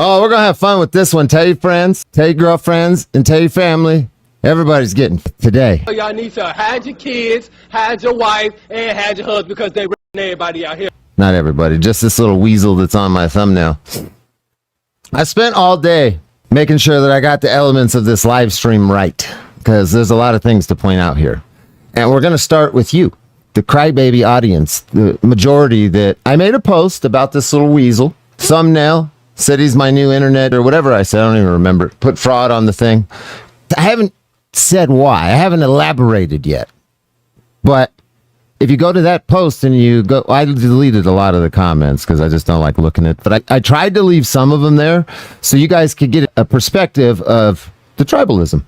Oh, we're going to have fun with this one. Tell your friends, tell your girlfriends, and tell your family. Everybody's getting today. Y'all need to hide your kids, hide your wife, and hide your husband because they everybody out here. Not everybody, just this little weasel that's on my thumbnail. I spent all day making sure that I got the elements of this live stream right, because there's a lot of things to point out here. And we're going to start with you, the crybaby audience, the majority that I made a post about this little weasel. Thumbnail said he's my new internet or whatever I said. I don't even remember. Put fraud on the thing. I haven't said why. I haven't elaborated yet. But if you go to that post and you go, I deleted a lot of the comments because I just don't like looking at it. But I tried to leave some of them there so you guys could get a perspective of the tribalism.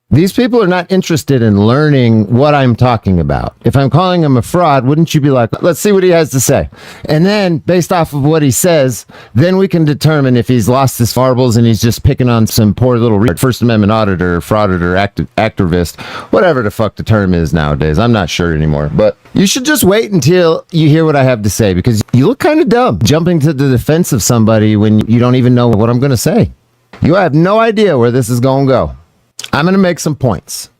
These people are not interested in learning what I'm talking about. If I'm calling him a fraud, wouldn't you be like, let's see what he has to say? And then, based off of what he says, then we can determine if he's lost his marbles and he's just picking on some poor little First Amendment auditor, frauditor, activist, whatever the fuck the term is nowadays. I'm not sure anymore. But you should just wait until you hear what I have to say, because you look kind of dumb jumping to the defense of somebody when you don't even know what I'm going to say. You have no idea where this is going to go. I'm going to make some points.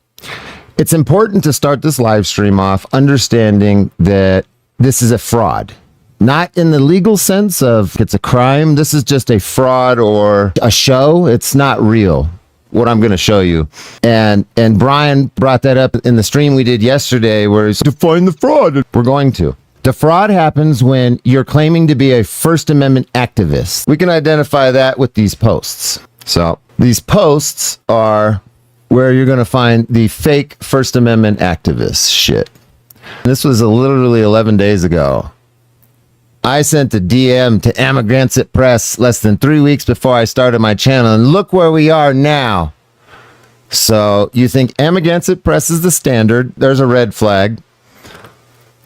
It's important to start this live stream off understanding that this is a fraud. Not in the legal sense of it's a crime. This is just a fraud or a show. It's not real, what I'm going to show you. And Brian brought that up in the stream we did yesterday where he's define the fraud. We're going to. The fraud happens when you're claiming to be a First Amendment activist. We can identify that with these posts. So these posts are where you're going to find the fake First Amendment activist shit. This was literally 11 days ago. I sent a DM to Amagansett Press less than 3 weeks before I started my channel, and look where we are now. So you think Amagansett Press is the standard? There's a red flag.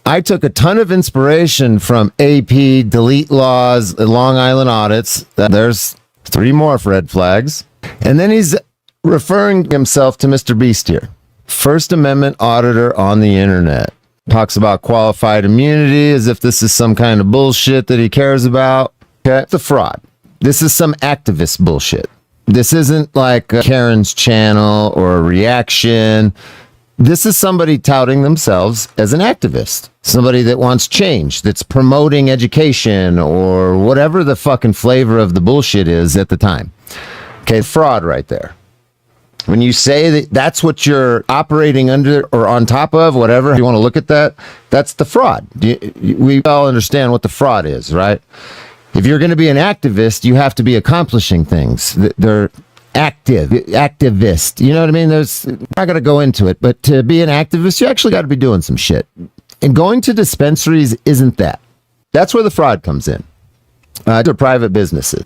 I took a ton of inspiration from AP, Delete Laws, Long Island Audits. There's 3 more red flags. And then he's referring himself to Mr. Beast here. First Amendment auditor on the internet. Talks about qualified immunity as if this is some kind of bullshit that he cares about. Okay, it's a fraud. This is some activist bullshit. This isn't like Karen's channel or a reaction. This is somebody touting themselves as an activist. Somebody that wants change, that's promoting education or whatever the fucking flavor of the bullshit is at the time. Okay, fraud right there. When you say that that's what you're operating under or on top of, whatever you want to look at that, that's the fraud. We all understand what the fraud is, right? If you're going to be an activist, you have to be accomplishing things. They're activist. You know what I mean? I'm not going to go into it, but to be an activist, you actually got to be doing some shit. And going to dispensaries isn't that. That's where the fraud comes in. To private businesses.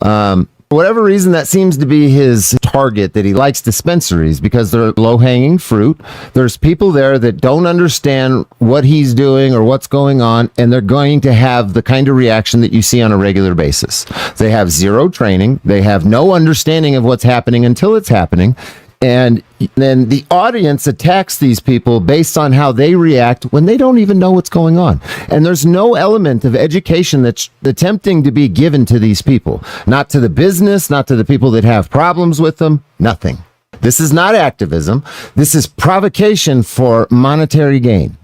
For whatever reason, that seems to be his target, that he likes dispensaries because they're low-hanging fruit. There's people there that don't understand what he's doing or what's going on, and they're going to have the kind of reaction that you see on a regular basis. They have zero training. They have no understanding of what's happening until it's happening. And then the audience attacks these people based on how they react when they don't even know what's going on. And there's no element of education that's attempting to be given to these people. Not to the business, not to the people that have problems with them, nothing. This is not activism. This is provocation for monetary gain.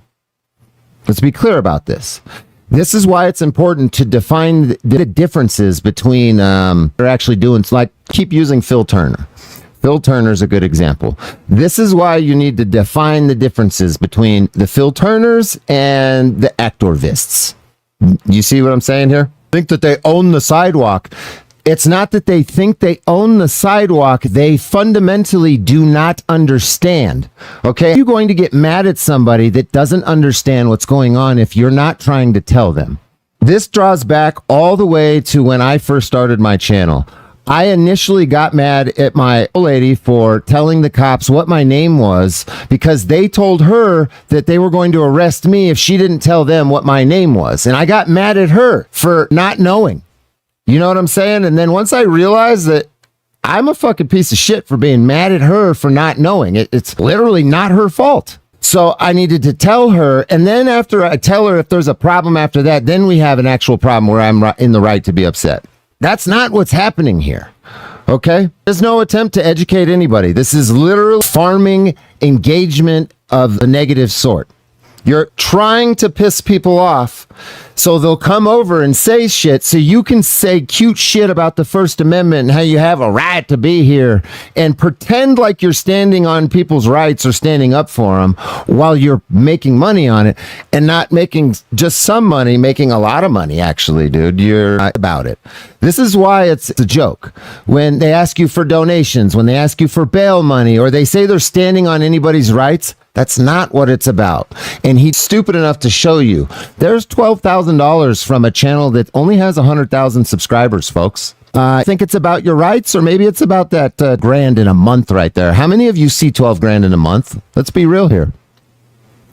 Let's be clear about this. This is why it's important to define the differences between, they're actually doing, like, keep using Phil Turner. Phil Turner's a good example. This is why you need to define the differences between the Phil Turners and the activists. You see what I'm saying here? Think that they own the sidewalk. It's not that they think they own the sidewalk. They fundamentally do not understand. Okay? You're going to get mad at somebody that doesn't understand what's going on if you're not trying to tell them. This draws back all the way to when I first started my channel. I initially got mad at my old lady for telling the cops what my name was because they told her that they were going to arrest me if she didn't tell them what my name was. And I got mad at her for not knowing. You know what I'm saying? And then once I realized that I'm a fucking piece of shit for being mad at her for not knowing, it's literally not her fault. So I needed to tell her. And then after I tell her if there's a problem after that, then we have an actual problem where I'm in the right to be upset. That's not what's happening here. Okay? There's no attempt to educate anybody. This is literal farming engagement of the negative sort. You're trying to piss people off so they'll come over and say shit so you can say cute shit about the First Amendment and how you have a right to be here and pretend like you're standing on people's rights or standing up for them while you're making money on it and not making just some money, making a lot of money, actually, dude. You're not about it. This is why it's a joke. When they ask you for donations, when they ask you for bail money, or they say they're standing on anybody's rights, that's not what it's about. And he's stupid enough to show you. There's $12,000 from a channel that only has 100,000 subscribers, folks. I think it's about your rights, or maybe it's about that grand in a month right there. How many of you see 12 grand in a month? Let's be real here.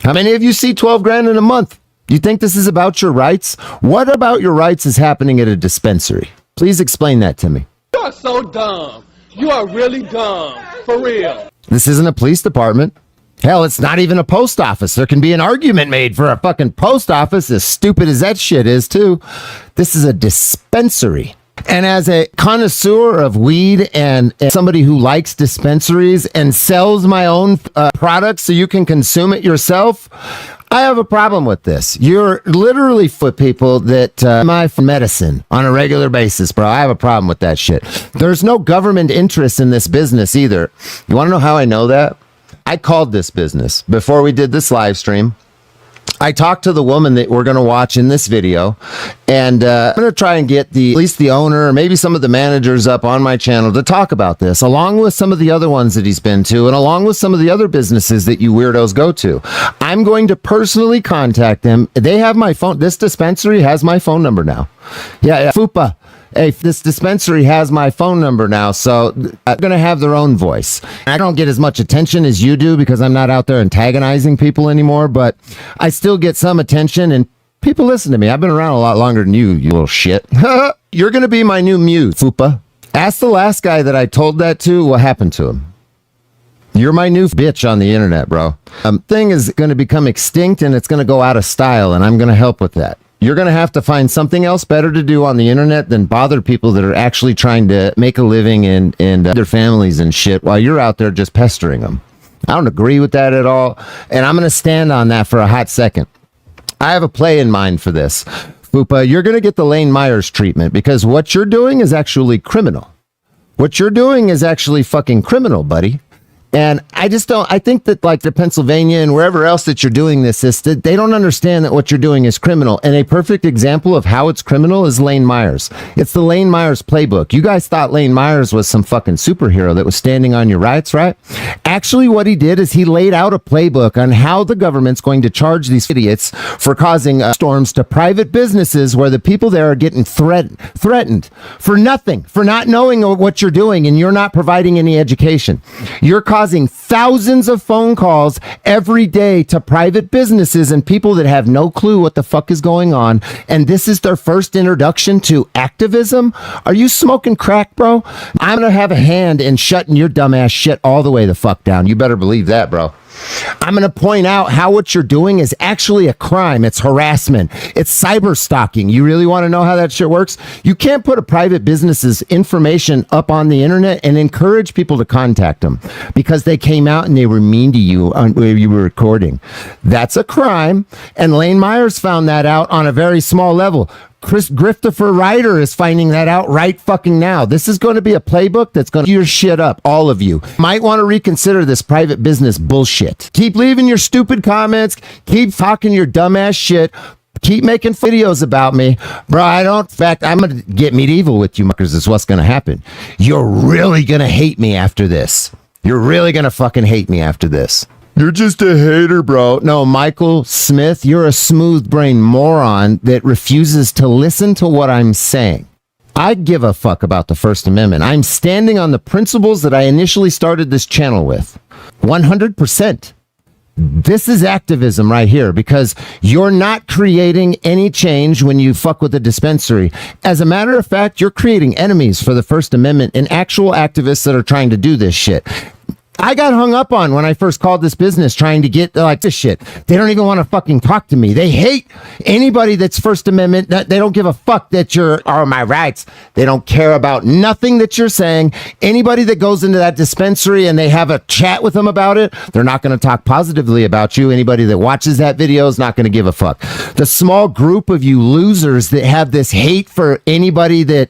How many of you see 12 grand in a month? You think this is about your rights? What about your rights is happening at a dispensary? Please explain that to me. You are so dumb. You are really dumb. For real. This isn't a police department. Hell, it's not even a post office. There can be an argument made for a fucking post office, as stupid as that shit is, too. This is a dispensary. And as a connoisseur of weed and somebody who likes dispensaries and sells my own products so you can consume it yourself, I have a problem with this. You're literally for people that my medicine on a regular basis, bro. I have a problem with that shit. There's no government interest in this business either. You want to know how I know that? I called this business before we did this live stream. I talked to the woman that we're going to watch in this video, and I'm going to try and get at least the owner or maybe some of the managers up on my channel to talk about this, along with some of the other ones that he's been to, and along with some of the other businesses that you weirdos go to. I'm going to personally contact them. They have my phone. This dispensary has my phone number now. Yeah, FUPA. Hey, this dispensary has my phone number now, so they're going to have their own voice. I don't get as much attention as you do because I'm not out there antagonizing people anymore, but I still get some attention, and people listen to me. I've been around a lot longer than you little shit. You're going to be my new muse, Fupa. Ask the last guy that I told that to what happened to him. You're my new bitch on the internet, bro. Thing is going to become extinct, and it's going to go out of style, and I'm going to help with that. You're going to have to find something else better to do on the internet than bother people that are actually trying to make a living and their families and shit while you're out there just pestering them. I don't agree with that at all. And I'm going to stand on that for a hot second. I have a play in mind for this. Fupa, you're going to get the Lane Myers treatment because what you're doing is actually criminal. What you're doing is actually fucking criminal, buddy. And I think that like the Pennsylvania and wherever else that you're doing this is that they don't understand that what you're doing is criminal. And a perfect example of how it's criminal is Lane Myers. It's the Lane Myers playbook. You guys thought Lane Myers was some fucking superhero that was standing on your rights, right? Actually, what he did is he laid out a playbook on how the government's going to charge these idiots for causing storms to private businesses where the people there are getting threatened for nothing, for not knowing what you're doing, and you're not providing any education. You're causing thousands of phone calls every day to private businesses and people that have no clue what the fuck is going on. And this is their first introduction to activism. Are you smoking crack, bro? I'm going to have a hand in shutting your dumbass shit all the way the fuck down. You better believe that, bro. I'm going to point out how what you're doing is actually a crime. It's harassment. It's cyber stalking. You really want to know how that shit works? You can't put a private business's information up on the internet and encourage people to contact them because they came out and they were mean to you on where you were recording. That's a crime. And Lane Myers found that out on a very small level. Christopher Ryder is finding that out right fucking now. This is going to be a playbook that's going to your shit up, all of you. Might want to reconsider this private business bullshit. Keep leaving your stupid comments. Keep talking your dumbass shit. Keep making videos about me. Bro, in fact, I'm going to get medieval with you muckers is what's going to happen. You're really going to hate me after this. You're really going to fucking hate me after this. You're just a hater, bro. No, Michael Smith, you're a smooth-brained moron that refuses to listen to what I'm saying. I give a fuck about the First Amendment. I'm standing on the principles that I initially started this channel with. 100%. This is activism right here because you're not creating any change when you fuck with the dispensary. As a matter of fact, you're creating enemies for the First Amendment and actual activists that are trying to do this shit. I got hung up on when I first called this business trying to get like this shit. They don't even want to fucking talk to me. They hate anybody that's First Amendment. They don't give a fuck that you're, oh, my rights. They don't care about nothing that you're saying. Anybody that goes into that dispensary and they have a chat with them about it, they're not going to talk positively about you. Anybody that watches that video is not going to give a fuck. The small group of you losers that have this hate for anybody that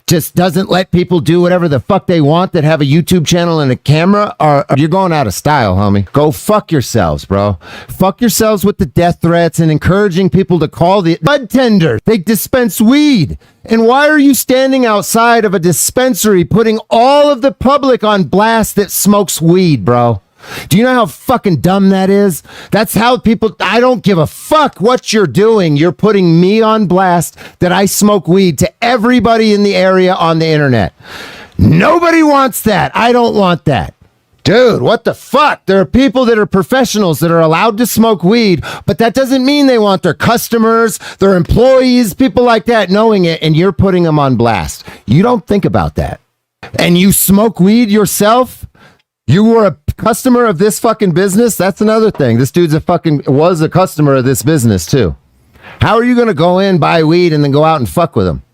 just doesn't let people do whatever the fuck they want, that have a YouTube channel and a camera, you're going out of style, homie. Go fuck yourselves, bro. Fuck yourselves with the death threats and encouraging people to call the bud tenders. They dispense weed. And why are you standing outside of a dispensary putting all of the public on blast that smokes weed, bro? Do you know how fucking dumb that is? That's how people, I don't give a fuck what you're doing. You're putting me on blast that I smoke weed to everybody in the area on the internet. Nobody wants that. I don't want that. Dude, what the fuck? There are people that are professionals that are allowed to smoke weed, but that doesn't mean they want their customers, their employees, people like that knowing it, and you're putting them on blast. You don't think about that. And you smoke weed yourself? You were a customer of this fucking business? That's another thing. This dude's was a customer of this business too. How are you going to go in, buy weed, and then go out and fuck with them?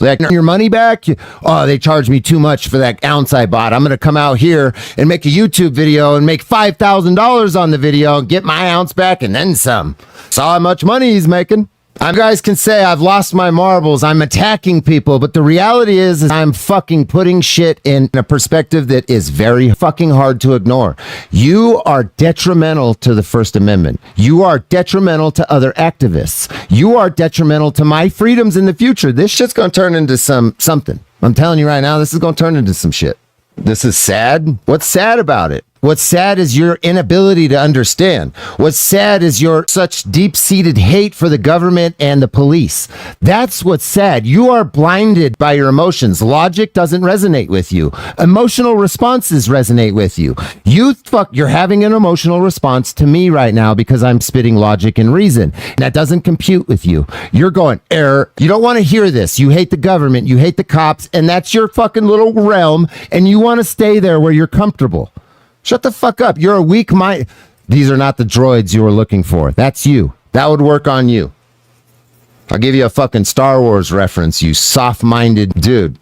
Like, your money back? Oh, they charged me too much for that ounce I bought. I'm going to come out here and make a YouTube video and make $5,000 on the video and get my ounce back and then some. Saw how much money he's making. You guys can say I've lost my marbles, I'm attacking people, but the reality is I'm fucking putting shit in a perspective that is very fucking hard to ignore. You are detrimental to the First Amendment. You are detrimental to other activists. You are detrimental to my freedoms in the future. This shit's gonna turn into something. I'm telling you right now, this is gonna turn into some shit. This is sad. What's sad about it? What's sad is your inability to understand. What's sad is your such deep-seated hate for the government and the police. That's what's sad. You are blinded by your emotions. Logic doesn't resonate with you. Emotional responses resonate with you. You're having an emotional response to me right now because I'm spitting logic and reason. That doesn't compute with you. You're going, error. You don't want to hear this. You hate the government. You hate the cops. And that's your fucking little realm. And you want to stay there where you're comfortable. Shut the fuck up. You're a weak mind. These are not the droids you were looking for. That's you. That would work on you. I'll give you a fucking Star Wars reference, you soft-minded dude.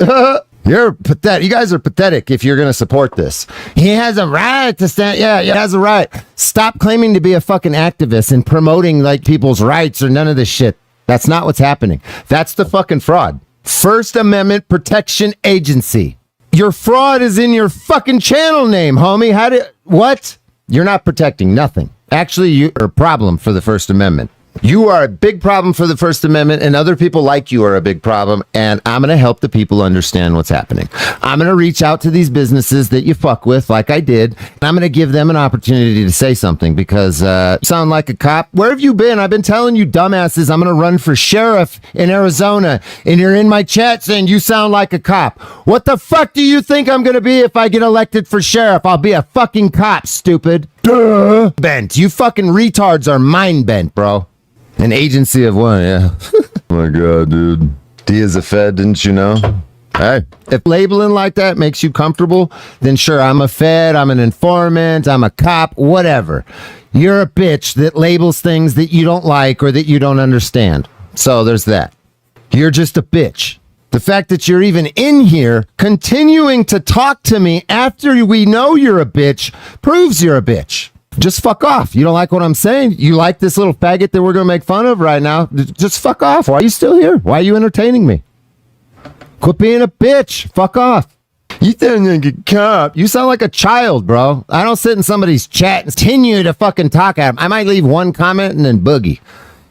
You're pathetic. You guys are pathetic if you're going to support this. He has a right to stand. Yeah, he has a right. Stop claiming to be a fucking activist and promoting like people's rights or none of this shit. That's not what's happening. That's the fucking fraud. First Amendment Protection Agency. Your fraud is in your fucking channel name, homie. What? You're not protecting nothing. Actually, you're a problem for the First Amendment. You are a big problem for the First Amendment, and other people like you are a big problem, and I'm going to help the people understand what's happening. I'm going to reach out to these businesses that you fuck with, like I did, and I'm going to give them an opportunity to say something, because you sound like a cop. Where have you been? I've been telling you dumbasses I'm going to run for sheriff in Arizona, and you're in my chat saying you sound like a cop. What the fuck do you think I'm going to be if I get elected for sheriff? I'll be a fucking cop, stupid. Duh. Bent. You fucking retards are mind bent, bro. An agency of one, yeah. Oh my God, dude. D is a Fed, didn't you know? Hey, if labeling like that makes you comfortable, then sure, I'm a Fed, I'm an informant, I'm a cop, whatever. You're a bitch that labels things that you don't like or that you don't understand. So there's that. You're just a bitch. The fact that you're even in here continuing to talk to me after we know you're a bitch proves you're a bitch. Just fuck off. You don't like what I'm saying? You like this little faggot that we're going to make fun of right now? Just fuck off. Why are you still here? Why are you entertaining me? Quit being a bitch. Fuck off. You sound like a cop. You sound like a child, bro. I don't sit in somebody's chat and continue to fucking talk at them. I might leave one comment and then boogie.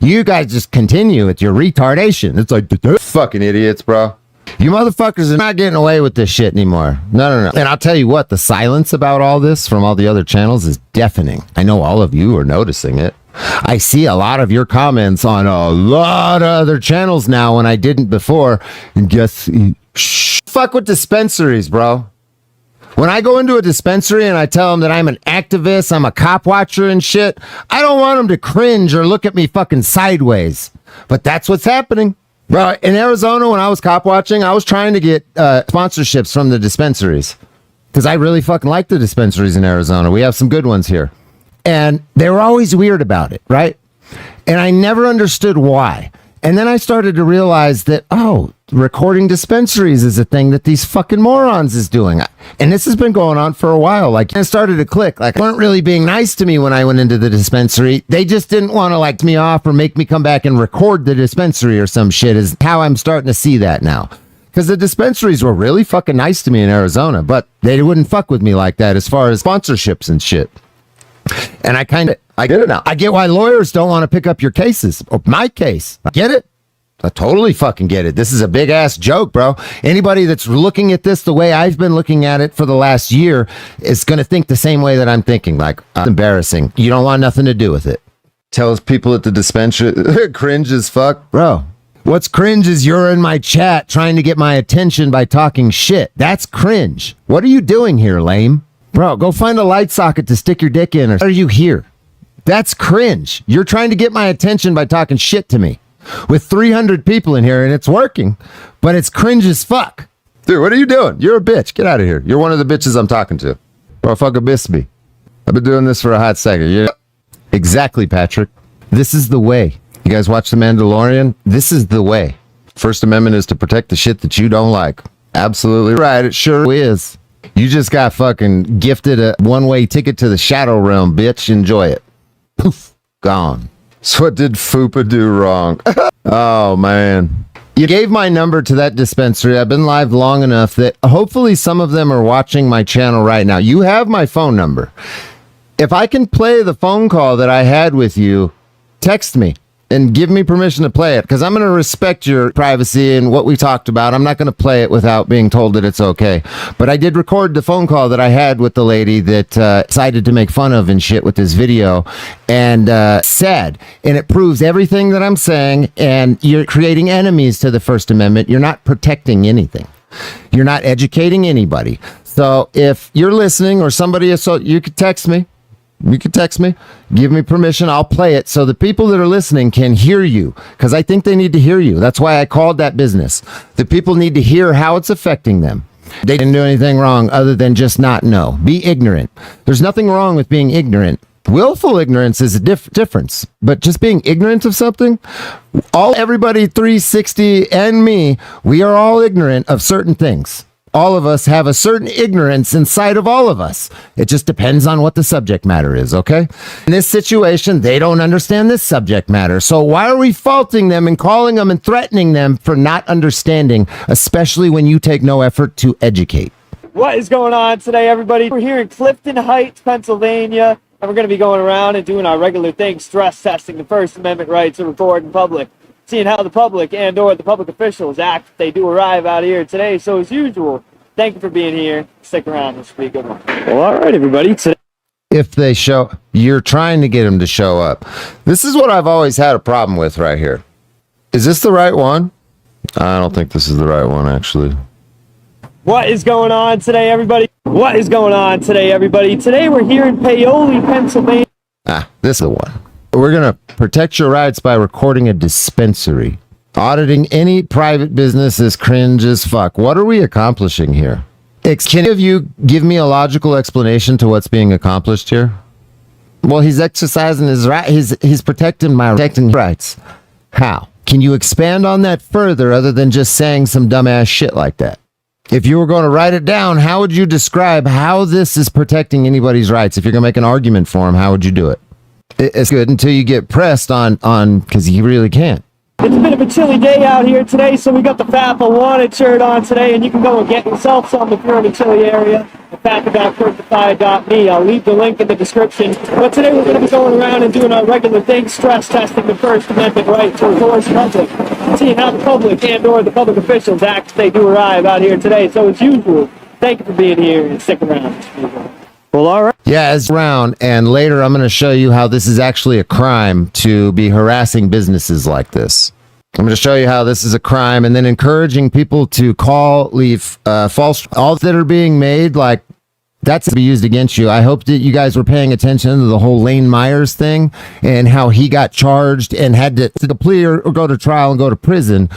You guys just continue with your retardation. It's like, fucking idiots, bro. You motherfuckers are not getting away with this shit anymore. No. And I'll tell you what, the silence about all this from all the other channels is deafening. I know all of you are noticing it. I see a lot of your comments on a lot of other channels now when I didn't before. And guess, fuck with dispensaries, bro. When I go into a dispensary and I tell them that I'm an activist, I'm a cop watcher and shit, I don't want them to cringe or look at me fucking sideways. But that's what's happening. Bro, in Arizona, when I was cop watching, I was trying to get sponsorships from the dispensaries. because I really fucking like the dispensaries in Arizona. We have some good ones here. And they were always weird about it, right? And I never understood why. And then I started to realize that, oh, recording dispensaries is a thing that these fucking morons is doing. And this has been going on for a while. Like, it started to click. Like, they weren't really being nice to me when I went into the dispensary. They just didn't want to like me off or make me come back and record the dispensary or some shit, is how I'm starting to see that now. Because the dispensaries were really fucking nice to me in Arizona, but they wouldn't fuck with me like that as far as sponsorships and shit. And I get it now. I get why lawyers don't want to pick up your cases, or my case. I get it. I totally fucking get it. This is a big ass joke, bro. Anybody that's looking at this the way I've been looking at it for the last year is going to think the same way that I'm thinking. Like, embarrassing. You don't want nothing to do with it. Tells people at the dispensary, cringe as fuck. Bro, what's cringe is you're in my chat trying to get my attention by talking shit. That's cringe. What are you doing here, lame? Bro, go find a light socket to stick your dick in, or are you here? That's cringe. You're trying to get my attention by talking shit to me with 300 people in here, and it's working, but it's cringe as fuck. Dude, what are you doing? You're a bitch. Get out of here. You're one of the bitches I'm talking to. Bro, fuck a Bisbee. I've been doing this for a hot second. Yeah. Exactly, Patrick. This is the way. You guys watch The Mandalorian? This is the way. First Amendment is to protect the shit that you don't like. Absolutely right. It sure is. You just got fucking gifted a one-way ticket to the Shadow Realm, bitch. Enjoy it. Poof. Gone. So what did Fupa do wrong? Oh, man. You gave my number to that dispensary. I've been live long enough that hopefully some of them are watching my channel right now. You have my phone number. If I can play the phone call that I had with you, text me and give me permission to play it, because I'm going to respect your privacy and what we talked about. I'm not going to play it without being told that it's okay. But I did record the phone call that I had with the lady that decided to make fun of and shit with this video, and said, and it proves everything that I'm saying, and you're creating enemies to the First Amendment. You're not protecting anything. You're not educating anybody. So if you're listening, or somebody is, so you could text me. You can text me, give me permission, I'll play it so the people that are listening can hear you, because I think they need to hear you. That's why I called that business. The people need to hear how it's affecting them. They didn't do anything wrong other than just not know. Be ignorant. There's nothing wrong with being ignorant. Willful ignorance is a difference, but just being ignorant of something, everybody 360 and me, we are all ignorant of certain things. All of us have a certain ignorance inside of all of us. It just depends on what the subject matter is, okay? In this situation, they don't understand this subject matter. So why are we faulting them and calling them and threatening them for not understanding, especially when you take no effort to educate? What is going on today, everybody? We're here in Clifton Heights, Pennsylvania, and we're going to be going around and doing our regular thing, stress testing the First Amendment right to record in public, seeing how the public and or the public officials act if they do arrive out here today. So as usual, thank you for being here. Stick around. This will be a good one. Well, all right, everybody. Today, if they show, you're trying to get them to show up. This is what I've always had a problem with right here. Is this the right one? I don't think this is the right one, actually. what is going on today, everybody? What is going on today, everybody? Today we're here in Paoli, Pennsylvania. This is the one. We're going to protect your rights by recording a dispensary. Auditing any private business is cringe as fuck. What are we accomplishing here? Can any of you give me a logical explanation to what's being accomplished here? Well, he's exercising his right. He's protecting rights. How? Can you expand on that further other than just saying some dumbass shit like that? If you were going to write it down, how would you describe how this is protecting anybody's rights? If you're going to make an argument for him, how would you do it? It's good until you get pressed on because you really can't. It's a bit of a chilly day out here today, so we got the FAPA Wanted shirt on today, and you can go and get yourself some if you're in a chilly area at FAPA.certified.me. I'll leave the link in the description. But today we're going to be going around and doing our regular thing, stress testing the First Amendment right to record in public, seeing how the public and or the public officials act if they do arrive out here today. So as usual, thank you for being here and stick around. Well, all right. Yeah, as around, and later I'm going to show you how this is actually a crime to be harassing businesses like this. I'm going to show you how this is a crime, and then encouraging people to leave false, all that are being made, like, that's to be used against you. I hope that you guys were paying attention to the whole Lane Myers thing and how he got charged and had to plea or go to trial and go to prison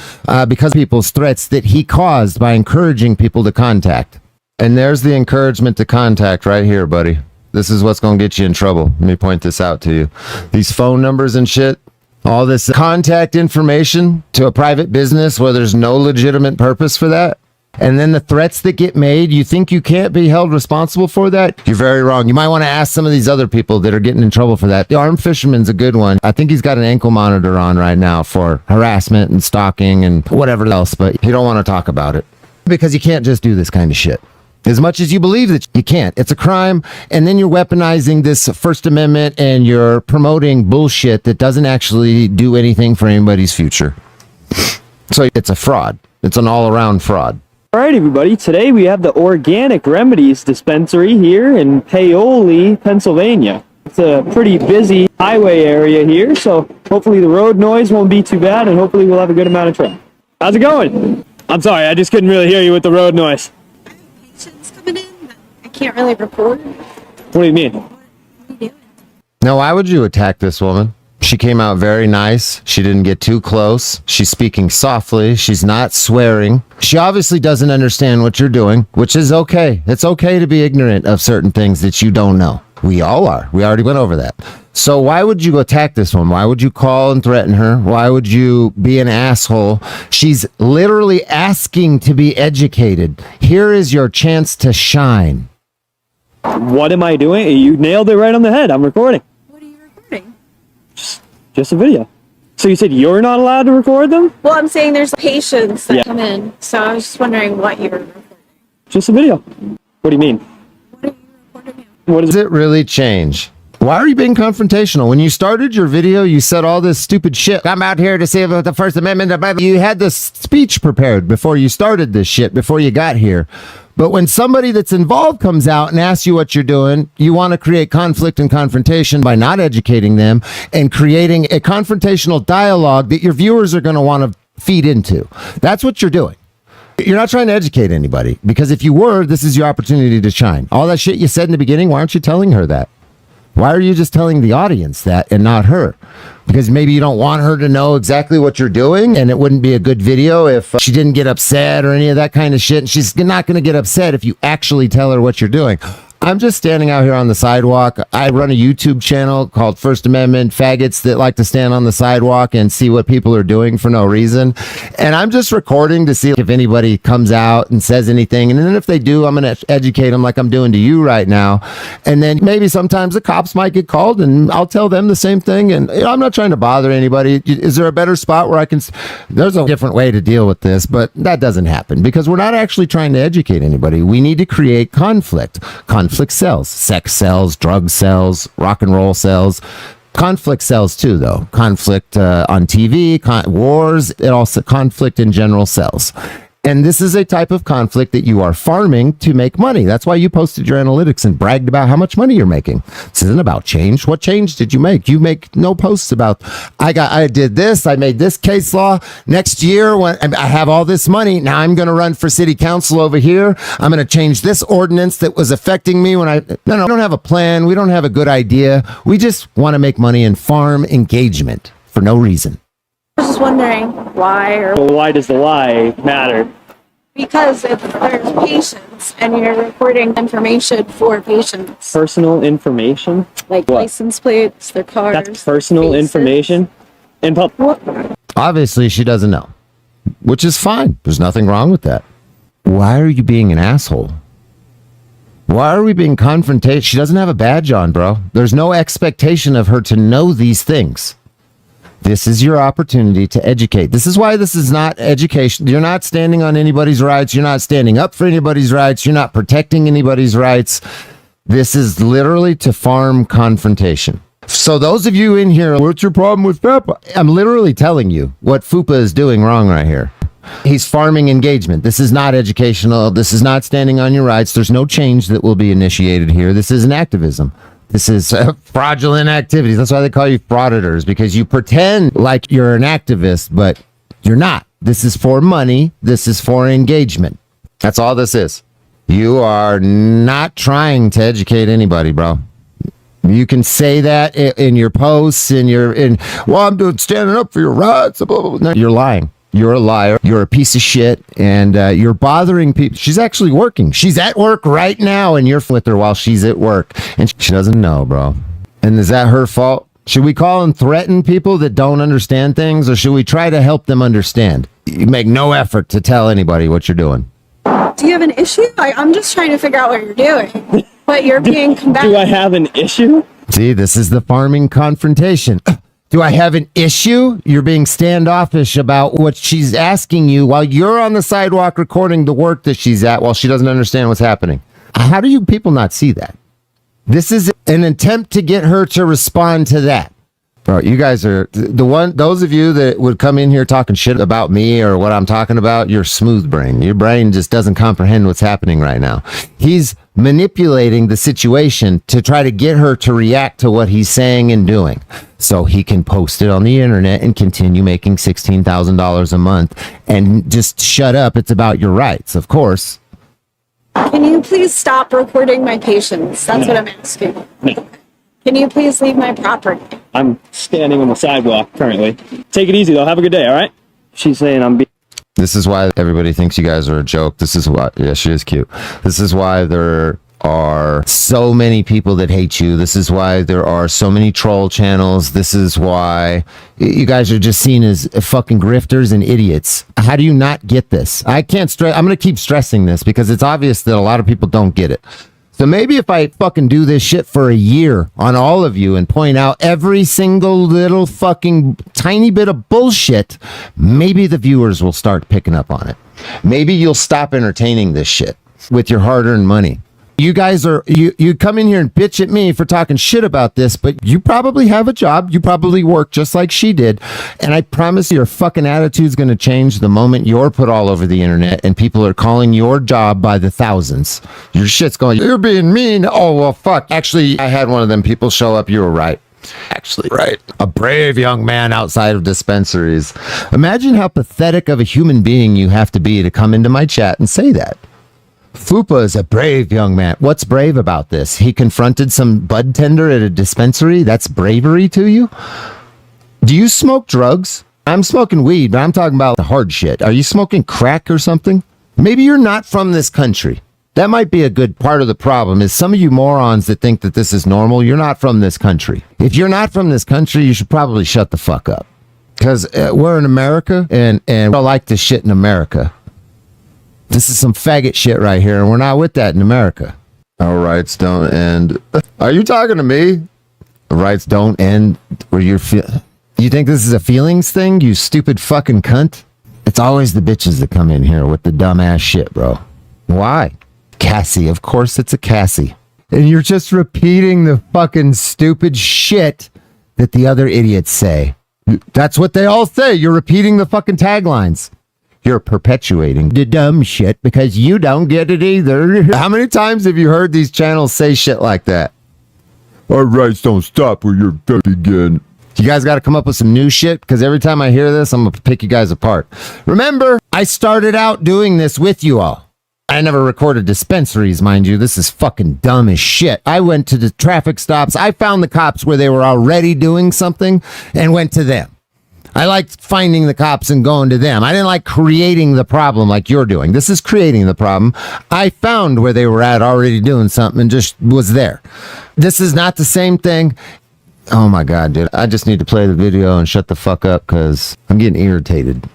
because of people's threats that he caused by encouraging people to contact. And there's the encouragement to contact right here, buddy. This is what's going to get you in trouble. Let me point this out to you. These phone numbers and shit, all this contact information to a private business where there's no legitimate purpose for that. And then the threats that get made, you think you can't be held responsible for that? You're very wrong. You might want to ask some of these other people that are getting in trouble for that. The armed fisherman's a good one. I think he's got an ankle monitor on right now for harassment and stalking and whatever else, but you don't want to talk about it because you can't just do this kind of shit. As much as you believe that you can't, it's a crime. And then you're weaponizing this First Amendment and you're promoting bullshit that doesn't actually do anything for anybody's future. So it's a fraud. It's an all-around fraud. All right, everybody. Today we have the Organic Remedies Dispensary here in Paoli, Pennsylvania. It's a pretty busy highway area here, so hopefully the road noise won't be too bad, and hopefully we'll have a good amount of traffic. How's it going? I'm sorry, I just couldn't really hear you with the road noise. Patients coming in, but I can't really record. What do you mean? What are you doing? Now, why would you attack this woman? She came out very nice. She didn't get too close. She's speaking softly. She's not swearing. She obviously doesn't understand what you're doing, which is okay. It's okay to be ignorant of certain things that you don't know. We all are. We already went over that. So why would you attack this woman? Why would you call and threaten her? Why would you be an asshole? She's literally asking to be educated. Here is your chance to shine. What am I doing? You nailed it right on the head. I'm recording. What are you recording? Just a video. So you said you're not allowed to record them? Well, I'm saying there's patients that Yeah. come in, so I was just wondering what you were recording. Just a video. What do you mean? What are you recording? What is Does it really change? Why are you being confrontational? When you started your video, you said all this stupid shit. I'm out here to see about the First Amendment. You had this speech prepared before you started this shit, before you got here. But when somebody that's involved comes out and asks you what you're doing, you want to create conflict and confrontation by not educating them and creating a confrontational dialogue that your viewers are going to want to feed into. That's what you're doing. You're not trying to educate anybody, because if you were, this is your opportunity to shine. All that shit you said in the beginning, why aren't you telling her that? Why are you just telling the audience that and not her? Because maybe you don't want her to know exactly what you're doing, and it wouldn't be a good video if she didn't get upset or any of that kind of shit. And she's not going to get upset if you actually tell her what you're doing. I'm just standing out here on the sidewalk. I run a YouTube channel called First Amendment Faggots that like to stand on the sidewalk and see what people are doing for no reason. And I'm just recording to see if anybody comes out and says anything. And then if they do, I'm going to educate them like I'm doing to you right now. And then maybe sometimes the cops might get called and I'll tell them the same thing. And I'm not trying to bother anybody. Is there a better spot where I can... There's a different way to deal with this, but that doesn't happen because we're not actually trying to educate anybody. We need to create conflict. Conflict sells. Sex sells, drugs sells, rock and roll sells. Conflict sells too, though. Conflict on TV, wars, it also conflict in general sells. And this is a type of conflict that you are farming to make money. That's why you posted your analytics and bragged about how much money you're making. This isn't about change. What change did you make? You make no posts about, I did this, I made this case law. Next year, when I have all this money, now I'm going to run for city council over here. I'm going to change this ordinance that was affecting me when no, we don't have a plan. We don't have a good idea. We just want to make money and farm engagement for no reason. I was just wondering why, or Well, why does the why matter? because if there's patients and you're recording information for patients, Personal information? like What? license plates, their cars. That's personal faces. information? In public. What? Obviously, she doesn't know, which is fine. There's nothing wrong with that. Why are you being an asshole? Why are we being confrontational? She doesn't have a badge on, bro. There's no expectation of her to know these things. This is your opportunity to educate. This is why this is not education. You're not standing on anybody's rights. You're not standing up for anybody's rights. You're not protecting anybody's rights. This is literally to farm confrontation. So those of you in here, what's your problem with FUPA? I'm literally telling you what FUPA is doing wrong right here. He's farming engagement. This is not educational. This is not standing on your rights. There's no change that will be initiated here. This isn't activism. This is fraudulent activities. That's why they call you frauditors, because you pretend like you're an activist, but you're not. This is for money. This is for engagement. That's all this is. You are not trying to educate anybody, bro. You can say that in your posts, well, I'm doing standing up for your rights. Blah, blah, blah. No, you're lying. You're a liar. You're a piece of shit, and you're bothering people. She's actually working. She's at work right now, and you're with her while she's at work, and she doesn't know, bro. And is that her fault? Should we call and threaten people that don't understand things, or should we try to help them understand? You make no effort to tell anybody what you're doing. Do you have an issue? I'm just trying to figure out what you're doing. But you're being combative. Do I have an issue? See, this is the farming confrontation. Do I have an issue? You're being standoffish about what she's asking you while you're on the sidewalk recording the work that she's at while she doesn't understand what's happening. How do you people not see that? This is an attempt to get her to respond to that. Bro, you guys are those of you that would come in here talking shit about me or what I'm talking about, you're smooth brain. Your brain just doesn't comprehend what's happening right now. He's manipulating the situation to try to get her to react to what he's saying and doing so he can post it on the internet and continue making $16,000 a month and just shut up. It's about your rights, of course. Can you please stop recording my patients? That's what I'm asking. No. Can you please leave my property? I'm standing on the sidewalk currently. Take it easy, though. Have a good day, all right? She's saying I'm being... This is why everybody thinks you guys are a joke. This is why, yeah, she is cute. This is why there are so many people that hate you. This is why there are so many troll channels. This is why you guys are just seen as fucking grifters and idiots. How do you not get this? I can't stress. I'm going to keep stressing this because it's obvious that a lot of people don't get it. So maybe if I fucking do this shit for a year on all of you and point out every single little fucking tiny bit of bullshit, maybe the viewers will start picking up on it. Maybe you'll stop entertaining this shit with your hard-earned money. You guys are, you come in here and bitch at me for talking shit about this, but you probably have a job. You probably work just like she did. And I promise your fucking attitude's going to change the moment you're put all over the internet and people are calling your job by the thousands. Your shit's going, you're being mean. Oh, well, fuck. Actually, I had one of them people show up. You were right. Actually, right. A brave young man outside of dispensaries. Imagine how pathetic of a human being you have to be to come into my chat and say that. Fupa is a brave young man. What's brave about this? He confronted some bud tender at a dispensary? That's bravery to you? Do you smoke drugs? I'm smoking weed, but I'm talking about the hard shit. Are you smoking crack or something? Maybe you're not from this country. That might be a good part of the problem is some of you morons that think that this is normal, you're not from this country. If you're not from this country, you should probably shut the fuck up. Because we're in America, and we don't like this shit in America. This is some faggot shit right here, and we're not with that in America. Our rights don't end. Are you talking to me? Rights don't end where you're you think this is a feelings thing, you stupid fucking cunt? It's always the bitches that come in here with the dumbass shit, bro. Why? Cassie, of course it's a Cassie. And you're just repeating the fucking stupid shit that the other idiots say. That's what they all say. You're repeating the fucking taglines. You're perpetuating the dumb shit because you don't get it either. How many times have you heard these channels say shit like that? Our rights don't stop where you're begin. You guys got to come up with some new shit because every time I hear this, I'm going to pick you guys apart. Remember, I started out doing this with you all. I never recorded dispensaries, mind you. This is fucking dumb as shit. I went to the traffic stops. I found the cops where they were already doing something and went to them. I liked finding the cops and going to them. I didn't like creating the problem like you're doing. This is creating the problem. I found where they were at already doing something and just was there. This is not the same thing. Oh my God, dude. I just need to play the video and shut the fuck up because I'm getting irritated.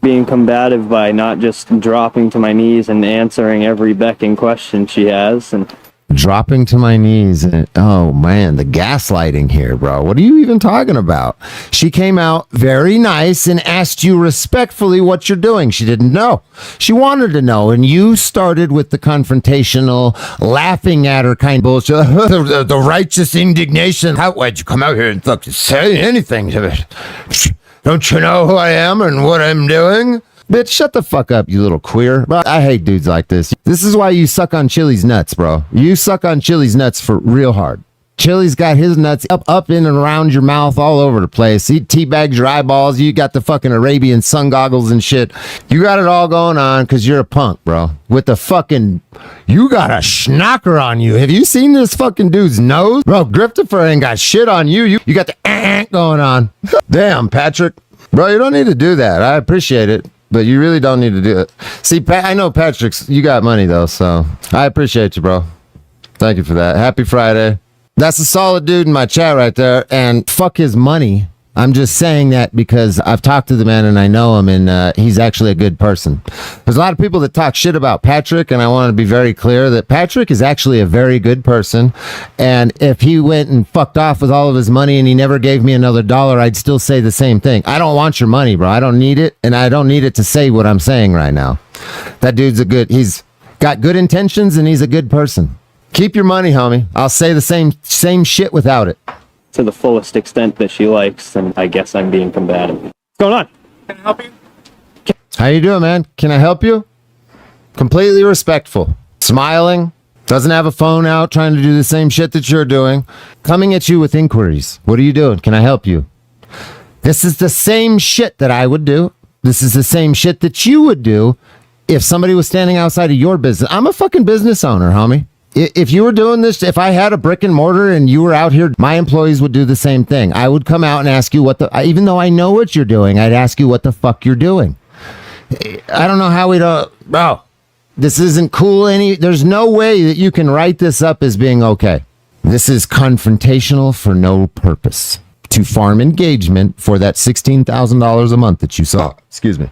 Being combative by not just dropping to my knees and answering every becking question she has. And dropping to my knees and oh man, the gaslighting here, bro. What are you even talking about? She came out very nice and asked you respectfully what you're doing. She didn't know. She wanted to know, and you started with the confrontational, laughing at her kind of bullshit. the righteous indignation. Why'd you come out here and fucking say anything to it? Don't you know who I am and what I'm doing? Bitch, shut the fuck up, you little queer. Bro, I hate dudes like this. This is why you suck on Chili's nuts, bro. You suck on Chili's nuts for real hard. Chili's got his nuts up in and around your mouth all over the place. He teabags your eyeballs. You got the fucking Arabian sun goggles and shit. You got it all going on because you're a punk, bro. With the fucking... You got a schnocker on you. Have you seen this fucking dude's nose? Bro, Griftifer ain't got shit on you. You got the going on. Damn, Patrick. Bro, you don't need to do that. I appreciate it, but you really don't need to do it. See, I know Patrick's, you got money though, so I appreciate you, bro. Thank you for that. Happy Friday. That's a solid dude in my chat right there, and fuck his money. I'm just saying that because I've talked to the man and I know him, and he's actually a good person. There's a lot of people that talk shit about Patrick, and I want to be very clear that Patrick is actually a very good person. And if he went and fucked off with all of his money and he never gave me another dollar, I'd still say the same thing. I don't want your money, bro. I don't need it, and I don't need it to say what I'm saying right now. That dude's he's got good intentions, and he's a good person. Keep your money, homie. I'll say the same shit without it. To the fullest extent that she likes, and I guess I'm being combative. What's going on? Can I help you? How you doing, man? Can I help you? Completely respectful. Smiling. Doesn't have a phone out trying to do the same shit that you're doing. Coming at you with inquiries. What are you doing? Can I help you? This is the same shit that I would do. This is the same shit that you would do if somebody was standing outside of your business. I'm a fucking business owner, homie. If you were doing this, if I had a brick and mortar and you were out here, my employees would do the same thing. I would come out and ask you even though I know what you're doing, I'd ask you what the fuck you're doing. I don't know how we don't, bro, this isn't cool. There's no way that you can write this up as being okay. This is confrontational for no purpose. To farm engagement for that $16,000 a month that you saw. Excuse me.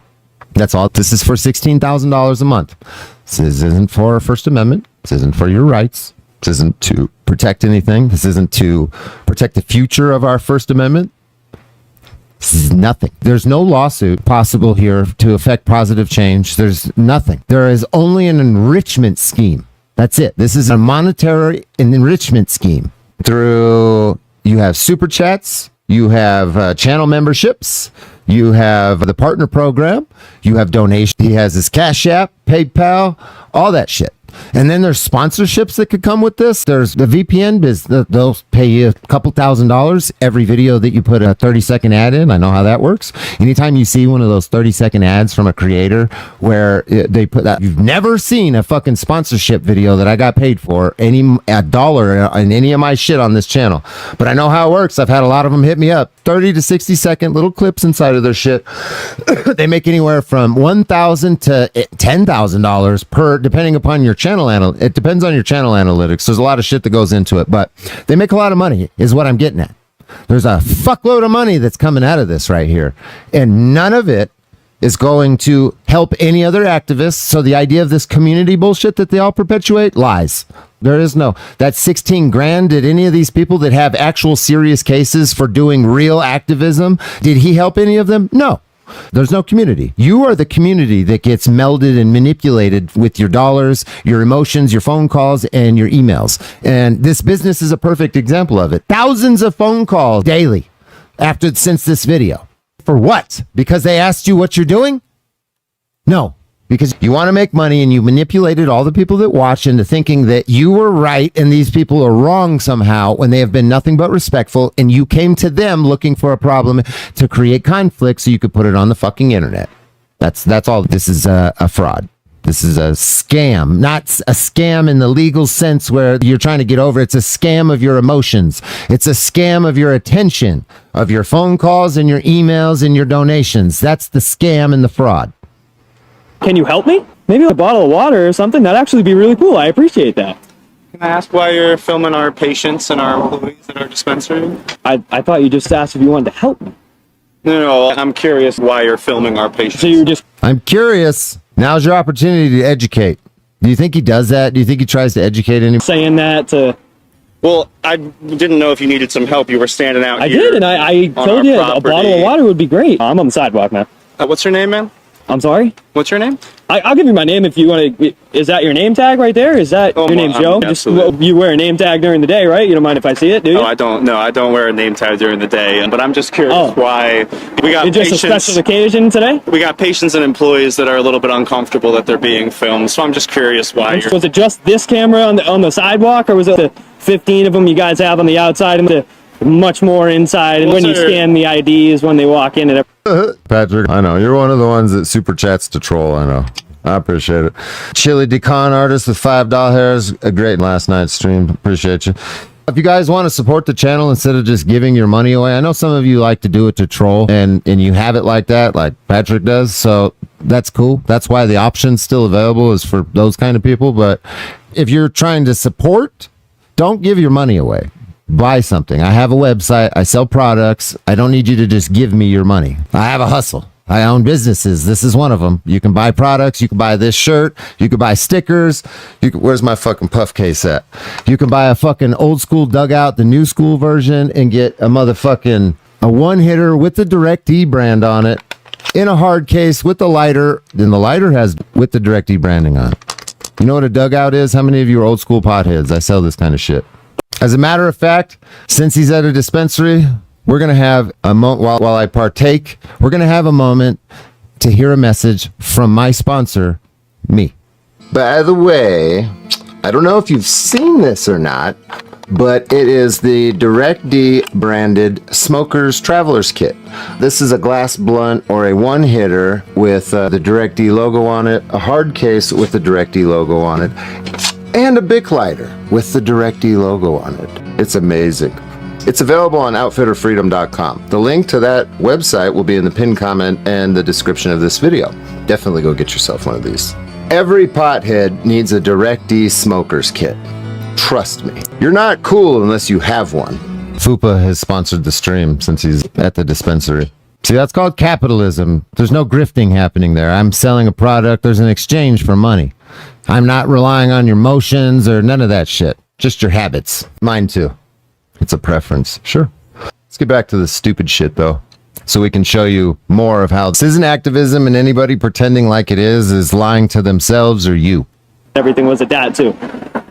That's all. This is for $16,000 a month. This isn't for First Amendment. This isn't for your rights. This isn't to protect anything. This isn't to protect the future of our First Amendment. This is nothing. There's no lawsuit possible here to affect positive change. There's nothing. There is only an enrichment scheme. That's it. This is a monetary enrichment scheme. You have super chats, you have channel memberships, you have the partner program, you have donations. He has his Cash App, PayPal, all that shit. And then there's sponsorships that could come with this. There's the VPN business. They'll pay you a couple $1,000s every video that you put a 30-second ad in. I know how that works. Anytime you see one of those 30-second ads from a creator where they put that, you've never seen a fucking sponsorship video that I got paid for a dollar in any of my shit on this channel. But I know how it works. I've had a lot of them hit me up. 30 to 60 second little clips inside of their shit. They make anywhere from $1,000 to $10,000 per, depending upon your channel. It depends on your channel analytics. There's a lot of shit that goes into it, but they make a lot of money is what I'm getting at. There's a fuckload of money that's coming out of this right here, and none of it is going to help any other activists. So the idea of this community bullshit that they all perpetuate, lies. There is no, that 16 grand, did any of these people that have actual serious cases for doing real activism, did he help any of them? No. There's no community. You are the community that gets melded and manipulated with your dollars, your emotions, your phone calls, and your emails. And this business is a perfect example of it. Thousands of phone calls daily since this video. For what? Because they asked you what you're doing? No. Because you want to make money and you manipulated all the people that watch into thinking that you were right and these people are wrong somehow when they have been nothing but respectful, and you came to them looking for a problem to create conflict so you could put it on the fucking internet. That's all. This is a fraud. This is a scam, not a scam in the legal sense where you're trying to get over. It's a scam of your emotions. It's a scam of your attention, of your phone calls and your emails and your donations. That's the scam and the fraud. Can you help me? Maybe a bottle of water or something. That'd actually be really cool. I appreciate that. Can I ask why you're filming our patients and our employees at our dispensary? I thought you just asked if you wanted to help me. No, I'm curious why you're filming our patients. So you just... I'm curious. Now's your opportunity to educate. Do you think he does that? Do you think he tries to educate anyone? saying that to... Well, I didn't know if you needed some help. You were standing out I here. did, and I told you a bottle of water would be great. I'm on the sidewalk, man. What's your name, man? I'm sorry? What's your name? I'll give you my name if you want to. Is that your name tag right there? Is that your name's Joe? You wear a name tag during the day, right? You don't mind if I see it, do you? Oh, I don't. No, I don't wear a name tag during the day. But I'm just curious why we got It's just patients. a special occasion today? We got patients and employees that are a little bit uncomfortable that they're being filmed. So I'm just curious why. Was it just this camera on the sidewalk, or was it the 15 of them you guys have on the outside and the much more inside? And when you scan the IDs when they walk in and everything. Patrick, I know. You're one of the ones that super chats to troll. I know. I appreciate it. Chili Decon artist with $5 hairs. A great last night's stream. Appreciate you. If you guys want to support the channel instead of just giving your money away, I know some of you like to do it to troll, and you have it like that, like Patrick does, so that's cool. That's why the option's still available, is for those kind of people. But if you're trying to support, don't give your money away. Buy something. I have a website. I sell products. I don't need you to just give me your money. I have a hustle. I own businesses. This is one of them. You can buy products. You can buy this shirt. You can buy stickers. Where's my fucking puff case at? You can buy a fucking old school dugout, the new school version, and get a one hitter with the DirectD brand on it in a hard case with the lighter. Then the lighter has with the DirectD branding on it. You know what a dugout is? How many of you are old school potheads? I sell this kind of shit. As a matter of fact, since he's at a dispensary, we're going to have a moment while I partake. We're going to have a moment to hear a message from my sponsor, me. By the way, I don't know if you've seen this or not, but it is the DirectD branded Smokers Traveler's Kit. This is a glass blunt or a one hitter with the DirectD logo on it, a hard case with the DirectD logo on it, and a Bic lighter with the DirectD logo on it. It's amazing. It's available on outfitterfreedom.com. The link to that website will be in the pinned comment and the description of this video. Definitely go get yourself one of these. Every pothead needs a DirectD smoker's kit. Trust me. You're not cool unless you have one. Fupa has sponsored the stream since he's at the dispensary. See, that's called capitalism. There's no grifting happening there. I'm selling a product. There's an exchange for money. I'm not relying on your motions or none of that shit. Just your habits. Mine too. It's a preference. Sure. Let's get back to the stupid shit though, so we can show you more of how this isn't activism, and anybody pretending like it is lying to themselves or you. Everything was at that too.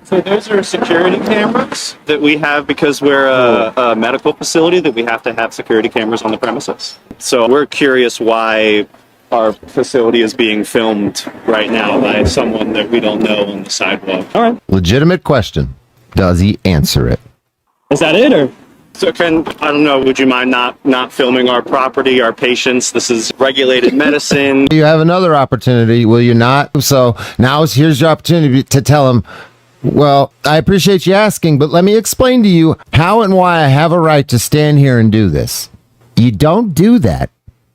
So those are security cameras that we have because we're a medical facility that we have to have security cameras on the premises. So we're curious why our facility is being filmed right now by someone that we don't know on the sidewalk. All right. Legitimate question. Does he answer it? Is that it, or? So I don't know, would you mind not filming our property, our patients? This is regulated medicine. You have another opportunity, will you not? So here's your opportunity to tell him, well, I appreciate you asking, but let me explain to you how and why I have a right to stand here and do this. You don't do that.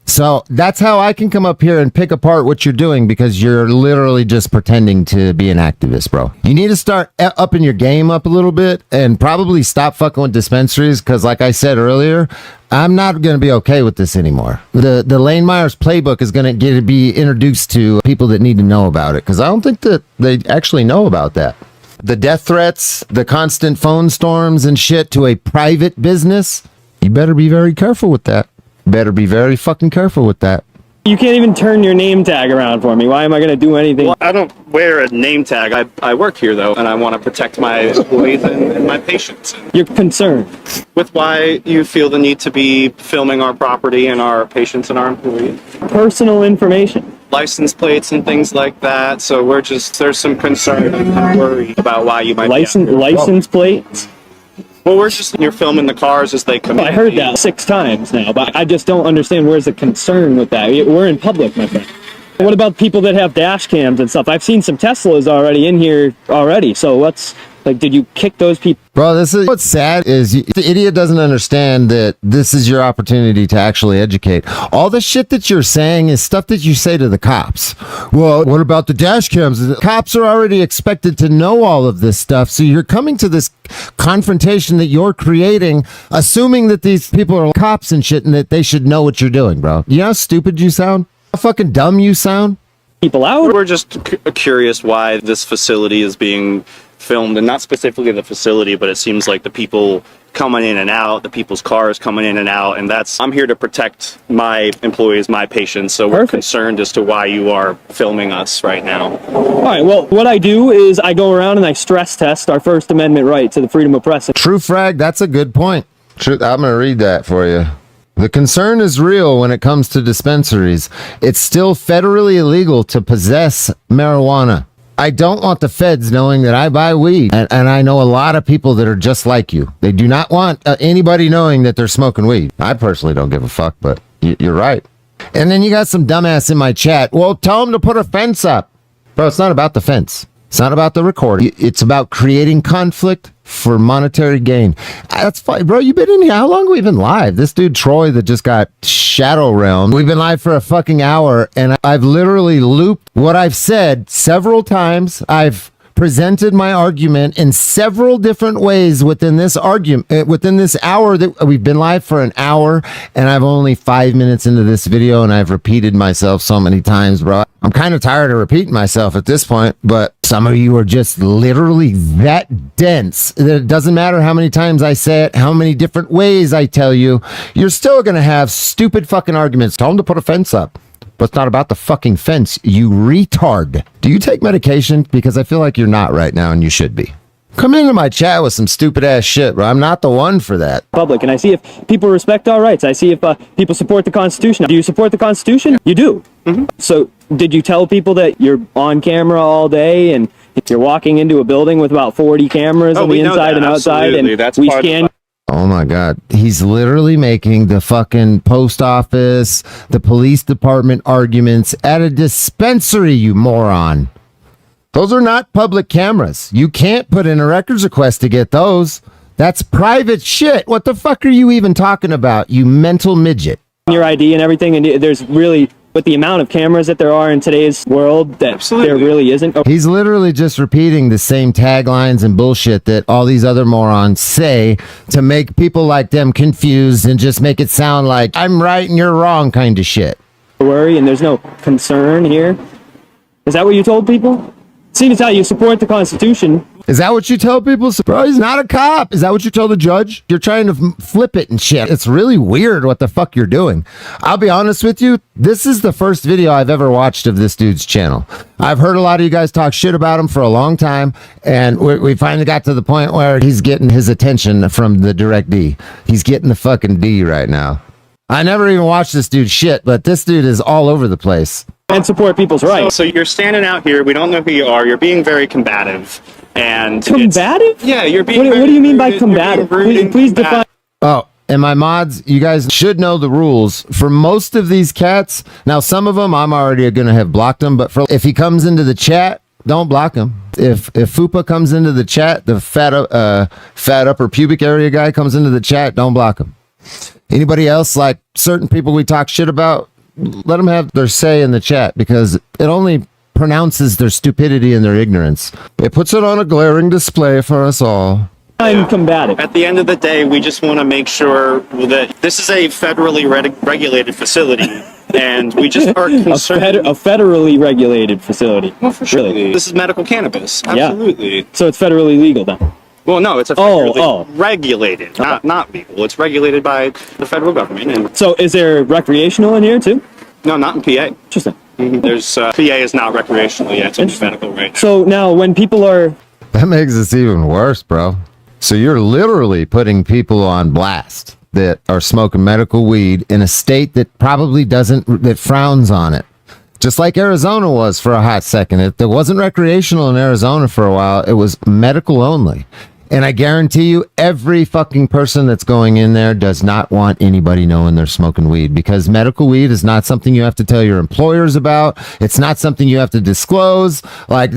So that's how I can come up here and pick apart what you're doing, because you're literally just pretending to be an activist, bro. You need to start upping your game up a little bit and probably stop fucking with dispensaries, because like I said earlier, I'm not going to be okay with this anymore. The Lane Myers playbook is going to be introduced to people that need to know about it, because I don't think that they actually know about that. The death threats, the constant phone storms and shit to a private business, you better be very careful with that. Better be very fucking careful with that. You can't even turn your name tag around for me. Why am I going to do anything? Well, I don't wear a name tag. I work here, though, and I want to protect my employees and my patients. You're concerned with why you feel the need to be filming our property and our patients and our employees. Personal information. License plates and things like that. So there's some concern and worry about why you might license plates? Well, you're filming the cars as they come in. I heard that 6 times now, but I just don't understand where's the concern with that. We're in public, my friend. What about people that have dash cams and stuff? I've seen some Teslas already in here already, so did you kick those people? Bro, what's sad is the idiot doesn't understand that this is your opportunity to actually educate. All the shit that you're saying is stuff that you say to the cops. Well, what about the dash cams? The cops are already expected to know all of this stuff, so you're coming to this confrontation that you're creating, assuming that these people are cops and shit and that they should know what you're doing, bro. You know how stupid you sound? How fucking dumb you sound? People out? We're just curious why this facility is being filmed, and not specifically the facility, but it seems like the people coming in and out, the people's cars coming in and out, and I'm here to protect my employees, my patients, so we're concerned as to why you are filming us right now. All right, well, what I do is I go around and I stress test our First Amendment right to the freedom of press. True frag, that's a good point. I'm going to read that for you. The concern is real when it comes to dispensaries. It's still federally illegal to possess marijuana. I don't want the feds knowing that I buy weed. And I know a lot of people that are just like you. They do not want anybody knowing that they're smoking weed. I personally don't give a fuck, but you're right. And then you got some dumbass in my chat. Well, tell them to put a fence up. Bro, it's not about the fence. It's not about the recording. It's about creating conflict for monetary gain. That's fine, bro. You've been in here. How long have we been live? This dude, Troy, that just got Shadow Realm. We've been live for a fucking hour, and I've literally looped what I've said several times. I've presented my argument in several different ways within this argument, within this hour that we've been live for an hour, and I've only 5 minutes into this video, and I've repeated myself so many times, bro. I'm kind of tired of repeating myself at this point, but some of you are just literally that dense that it doesn't matter how many times I say it, how many different ways I tell you, you're still going to have stupid fucking arguments. Tell them to put a fence up. But it's not about the fucking fence, you retard. Do you take medication? Because I feel like you're not right now, and you should be. Come into my chat with some stupid ass shit, bro. I'm not the one for that. Public, and I see if people respect our rights. I see if people support the Constitution. Do you support the Constitution? You do. Mm-hmm. So did you tell people that you're on camera all day and you're walking into a building with about 40 cameras on the inside and outside, absolutely. and That's we part scan? Oh my God. He's literally making the fucking post office, the police department arguments at a dispensary, you moron. Those are not public cameras. You can't put in a records request to get those. That's private shit. What the fuck are you even talking about, you mental midget? Your ID and everything, and there's really, with the amount of cameras that there are in today's world, that there really isn't. He's literally just repeating the same taglines and bullshit that all these other morons say to make people like them confused and just make it sound like I'm right and you're wrong kind of shit. Worry, and there's no concern here. Is that what you told people? Seeing as how you support the Constitution. Is that what you tell people? Bro, he's not a cop. Is that what you tell the judge? You're trying to flip it and shit. It's really weird what the fuck you're doing. I'll be honest with you. This is the first video I've ever watched of this dude's channel. I've heard a lot of you guys talk shit about him for a long time, and we finally got to the point where he's getting his attention from the direct D. He's getting the fucking D right now. I never even watched this dude shit, but this dude is all over the place. And support people's rights. So you're standing out here. We don't know who you are. You're being very combative. And combative? Yeah, you're being. What do you mean by combative? Please define. Oh, and my mods, you guys should know the rules. For most of these cats, now some of them I'm already going to have blocked them, but if he comes into the chat, don't block him. If Fupa comes into the chat, the fat upper pubic area guy comes into the chat, don't block him. Anybody else, like certain people we talk shit about, let them have their say in the chat, because it only pronounces their stupidity and their ignorance. It puts it on a glaring display for us all. I'm combative. At the end of the day, we just want to make sure that this is a federally regulated facility, and we just are concerned. A federally regulated facility. Well, for sure. Really? This is medical cannabis. Absolutely. Yeah. So it's federally legal then? Well, no, it's a federally regulated, not legal. It's regulated by the federal government. And so is there recreational in here too? No, not in PA. Interesting. There's PA is not recreational yet. It's only medical right now. So now when people are... That makes this even worse, bro. So you're literally putting people on blast that are smoking medical weed in a state that probably that frowns on it. Just like Arizona was for a hot second. It wasn't recreational in Arizona for a while. It was medical only. And I guarantee you, every fucking person that's going in there does not want anybody knowing they're smoking weed, because medical weed is not something you have to tell your employers about. It's not something you have to disclose. Like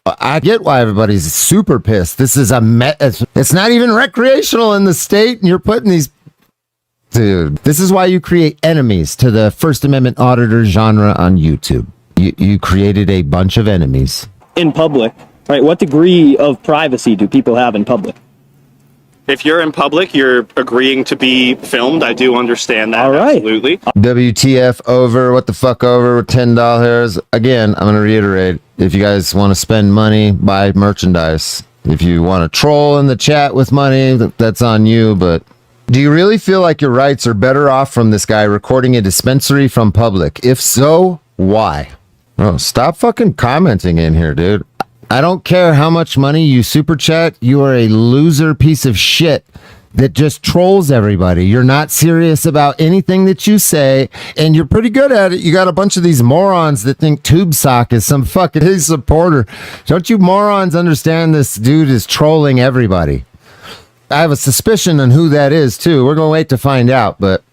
I get why everybody's super pissed. This is it's not even recreational in the state, and you're putting these. Dude, this is why you create enemies to the First Amendment auditor genre on YouTube. You created a bunch of enemies. In public, right? What degree of privacy do people have in public? If you're in public, you're agreeing to be filmed. I do understand that. All right. Absolutely. WTF over, what the fuck over, $10. Again, I'm going to reiterate, if you guys want to spend money, buy merchandise. If you want to troll in the chat with money, that's on you, but... Do you really feel like your rights are better off from this guy recording a dispensary from public? If so, why? Oh, stop fucking commenting in here, dude. I don't care how much money you super chat. You are a loser piece of shit that just trolls everybody. You're not serious about anything that you say, and you're pretty good at it. You got a bunch of these morons that think TubeSock is some fucking his supporter. Don't you morons understand this dude is trolling everybody? I have a suspicion on who that is, too. We're going to wait to find out, but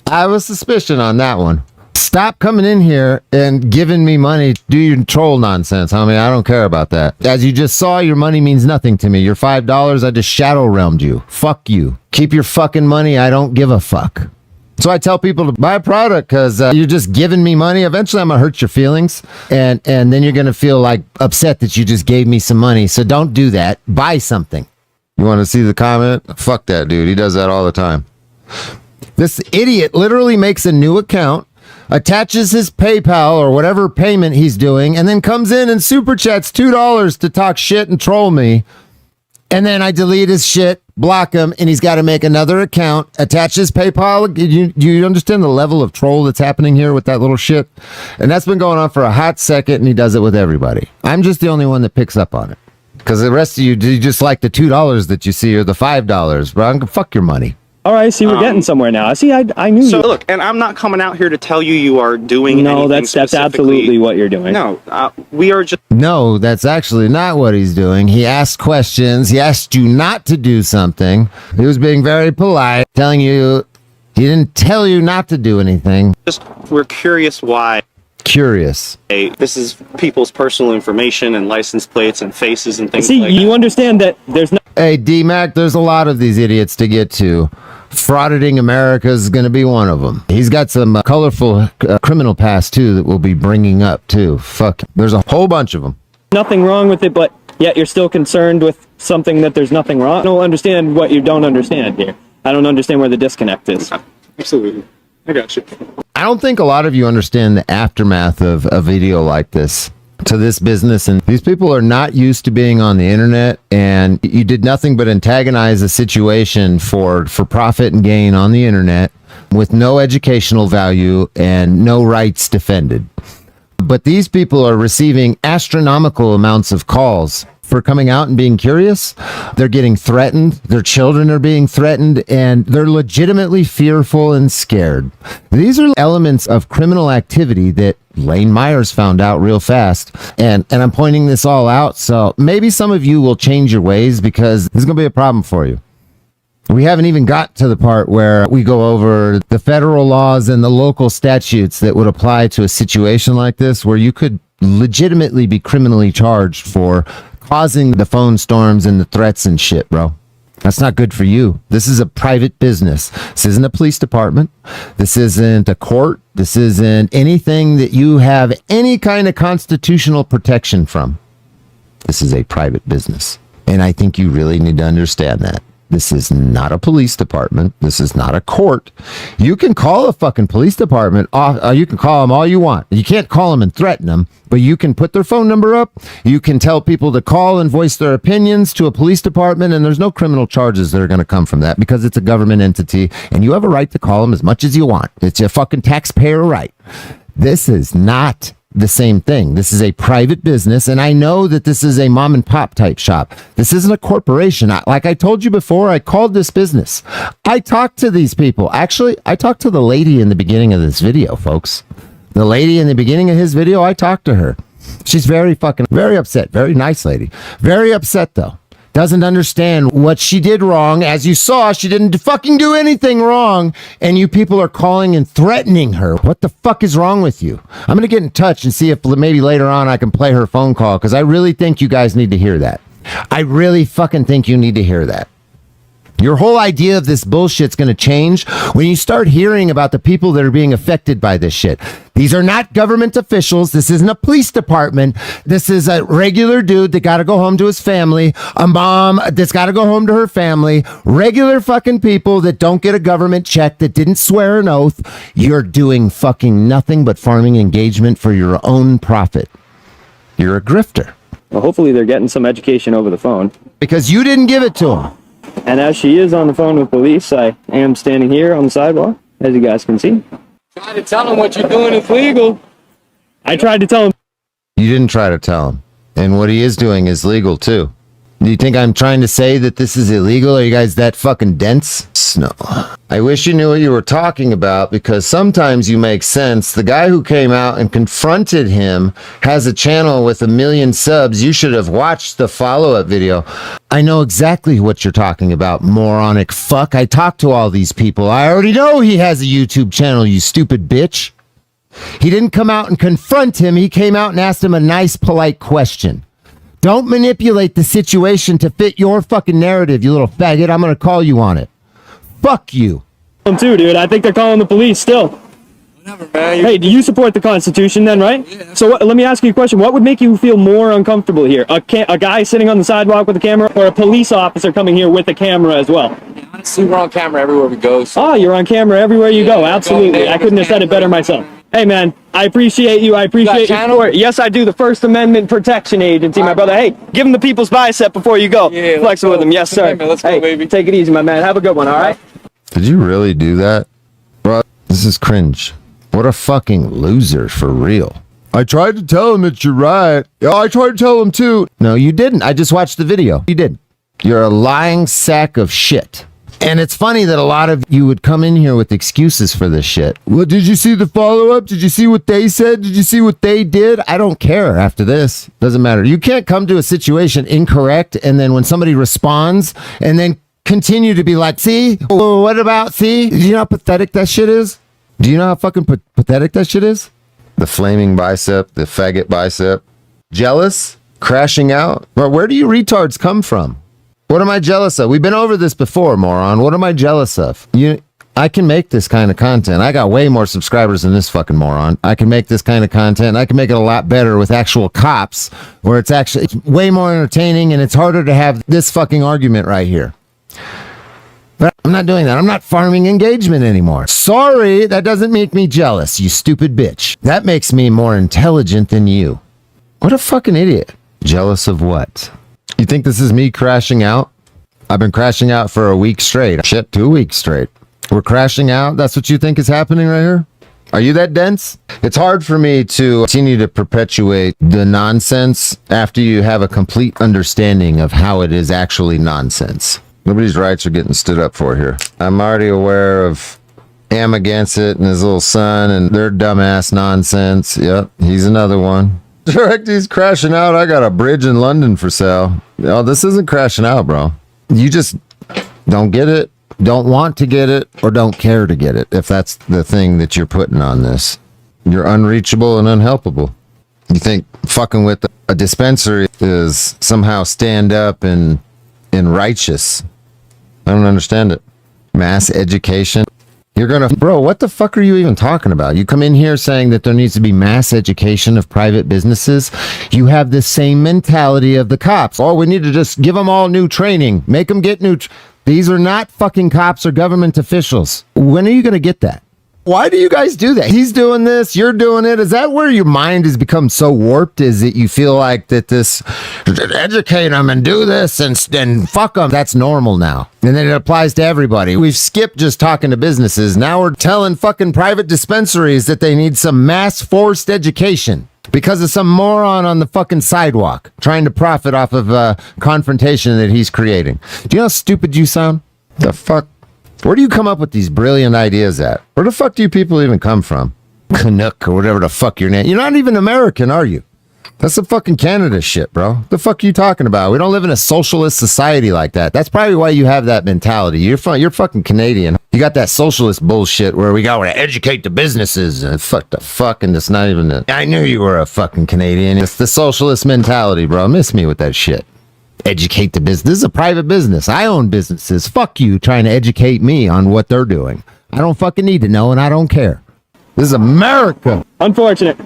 I have a suspicion on that one. Stop coming in here and giving me money to do your troll nonsense, homie. I don't care about that. As you just saw, your money means nothing to me. Your $5, I just shadow realmed you. Fuck you. Keep your fucking money. I don't give a fuck. So I tell people to buy a product because you're just giving me money. Eventually, I'm going to hurt your feelings. And then you're going to feel like upset that you just gave me some money. So don't do that. Buy something. You want to see the comment? Fuck that dude. He does that all the time. This idiot literally makes a new account, attaches his PayPal or whatever payment he's doing, and then comes in and super chats $2 to talk shit and troll me. And then I delete his shit, block him, and he's got to make another account, attach his PayPal. You understand the level of troll that's happening here with that little shit? And that's been going on for a hot second, and he does it with everybody. I'm just the only one that picks up on it. Because the rest of you just like the $2 that you see or the $5. Bro, I'm gonna fuck your money. All right, see, we're getting somewhere now. See, I knew So you. look, and I'm not coming out here to tell you are doing No, anything that's specifically. absolutely what you're doing. No, we are just No, that's actually not what he's doing. He asked questions. He asked you not to do something. He was being very polite, telling you he didn't tell you not to do anything. we're curious why Curious. this is people's personal information and license plates and faces and things See, like you understand that there's no. Hey, D-Mac, there's a lot of these idiots to get to. Frauditing America is going to be one of them. He's got some colorful criminal past, too, that we'll be bringing up, too. Fuck. There's a whole bunch of them. Nothing wrong with it, but yet you're still concerned with something that there's nothing wrong. I don't understand what you don't understand here. I don't understand where the disconnect is. Absolutely. I got you. I don't think a lot of you understand the aftermath of a video like this to this business. And these people are not used to being on the internet, and you did nothing but antagonize a situation for profit and gain on the internet with no educational value and no rights defended. But these people are receiving astronomical amounts of calls for coming out and being curious. They're getting threatened. Their children are being threatened, and they're legitimately fearful and scared. These are elements of criminal activity that Lane Myers found out real fast. And I'm pointing this all out, so maybe some of you will change your ways, because this is going to be a problem for you. We haven't even got to the part where we go over the federal laws and the local statutes that would apply to a situation like this, where you could legitimately be criminally charged for causing the phone storms and the threats and shit, bro. That's not good for you. This is a private business. This isn't a police department. This isn't a court. This isn't anything that you have any kind of constitutional protection from. This is a private business. And I think you really need to understand that. This is not a police department. This is not a court. You can call a fucking police department off. You can call them all you want. You can't call them and threaten them, but you can put their phone number up. You can tell people to call and voice their opinions to a police department, and there's no criminal charges that are going to come from that, because it's a government entity, and you have a right to call them as much as you want. It's your fucking taxpayer right. This is not the same thing. This is a private business, and I know that this is a mom and pop type shop. This isn't a corporation. Like I told you before, I called this business. I talked to these people. Actually, I talked to the lady in the beginning of this video, folks. The lady in the beginning of his video, I talked to her. She's very upset. Very nice lady. Very upset, though. Doesn't understand what she did wrong. As you saw, she didn't fucking do anything wrong, and you people are calling and threatening her. What the fuck is wrong with you? I'm going to get in touch and see if maybe later on I can play her phone call, because I really think you guys need to hear that. I really fucking think you need to hear that. Your whole idea of this bullshit's going to change when you start hearing about the people that are being affected by this shit. These are not government officials. This isn't a police department. This is a regular dude that got to go home to his family, a mom that's got to go home to her family, regular fucking people that don't get a government check, that didn't swear an oath. You're doing fucking nothing but farming engagement for your own profit. You're a grifter. Well, hopefully they're getting some education over the phone. Because you didn't give it to them. And as she is on the phone with police, I am standing here on the sidewalk, as you guys can see. Try to tell them what you're doing is legal. I tried to tell him. You didn't try to tell him. And what he is doing is legal, too. Do you think I'm trying to say that this is illegal? Are you guys that fucking dense? No. I wish you knew what you were talking about, because sometimes you make sense. The guy who came out and confronted him has a channel with 1 million subs. You should have watched the follow-up video. I know exactly what you're talking about, moronic fuck. I talked to all these people. I already know he has a YouTube channel, you stupid bitch. He didn't come out and confront him. He came out and asked him a nice, polite question. Don't manipulate the situation to fit your fucking narrative, you little faggot. I'm going to call you on it. Fuck you. Them too, dude. I think they're calling the police still. Whatever, man. Hey, do you support the Constitution then, right? Yeah. So let me ask you a question. What would make you feel more uncomfortable here? A guy sitting on the sidewalk with a camera, or a police officer coming here with a camera as well? Honestly, we're on camera everywhere we go. So. Oh, you're on camera everywhere you go. Absolutely. I couldn't have said it better myself. Hey, man, I appreciate you. I appreciate your support. Yes, I do. The First Amendment Protection Agency, my brother. Hey, give him the people's bicep before you go. Yeah, Flex it with him. Yes, sir. Let's go, hey, baby. Take it easy, my man. Have a good one, all right? Did you really do that? Bro, this is cringe. What a fucking loser, for real. I tried to tell him that you're right. Yeah, I tried to tell him too. No, you didn't. I just watched the video. You didn't. You're a lying sack of shit. And it's funny that a lot of you would come in here with excuses for this shit. Well, did you see the follow-up? Did you see what they said? Did you see what they did? I don't care after this. Doesn't matter. You can't come to a situation incorrect, and then when somebody responds, and then continue to be like, see? Well, what about, see? Do you know how pathetic that shit is? Do you know how fucking pathetic that shit is? The flaming bicep, the faggot bicep. Jealous? Crashing out? Bro, where do you retards come from? What am I jealous of? We've been over this before, moron. What am I jealous of? I can make this kind of content. I got way more subscribers than this fucking moron. I can make this kind of content. I can make it a lot better with actual cops, where it's way more entertaining, and it's harder to have this fucking argument right here. But I'm not doing that. I'm not farming engagement anymore. Sorry, that doesn't make me jealous, you stupid bitch. That makes me more intelligent than you. What a fucking idiot. Jealous of what? You think this is me crashing out? I've been crashing out for a week straight. Shit, 2 weeks straight. We're crashing out? That's what you think is happening right here? Are you that dense? It's hard for me to continue to perpetuate the nonsense after you have a complete understanding of how it is actually nonsense. Nobody's rights are getting stood up for here. I'm already aware of Amagansett and his little son and their dumbass nonsense. Yep, he's another one. Directy's crashing out. I got a bridge in London for sale. Oh, this isn't crashing out, bro. You just don't get it, don't want to get it, or don't care to get it, if that's the thing that you're putting on this. You're unreachable and unhelpable. You think fucking with a dispensary is somehow stand up and righteous. I don't understand it. Mass education. Bro, what the fuck are you even talking about? You come in here saying that there needs to be mass education of private businesses. You have the same mentality of the cops. Oh, we need to just give them all new training. Make them get These are not fucking cops or government officials. When are you going to get that? Why do you guys do that? He's doing this, you're doing it. Is that where your mind has become so warped? Is it you feel like that this, educate them and do this and fuck them? That's normal now. And then it applies to everybody. We've skipped just talking to businesses. Now we're telling fucking private dispensaries that they need some mass forced education because of some moron on the fucking sidewalk trying to profit off of a confrontation that he's creating. Do you know how stupid you sound? The fuck? Where do you come up with these brilliant ideas at? Where the fuck do you people even come from? Canuck or whatever the fuck your name. You're not even American, are you? That's some fucking Canada shit, bro. The fuck are you talking about? We don't live in a socialist society like that. That's probably why you have that mentality. You're fucking Canadian. You got that socialist bullshit where we gotta educate the businesses and fuck the fuck, and it's not even I knew you were a fucking Canadian. It's the socialist mentality, bro. Miss me with that shit. Educate the business. This is a private business. I own businesses. Fuck you trying to educate me on what they're doing. I don't fucking need to know, and I don't care. This is America. Unfortunate.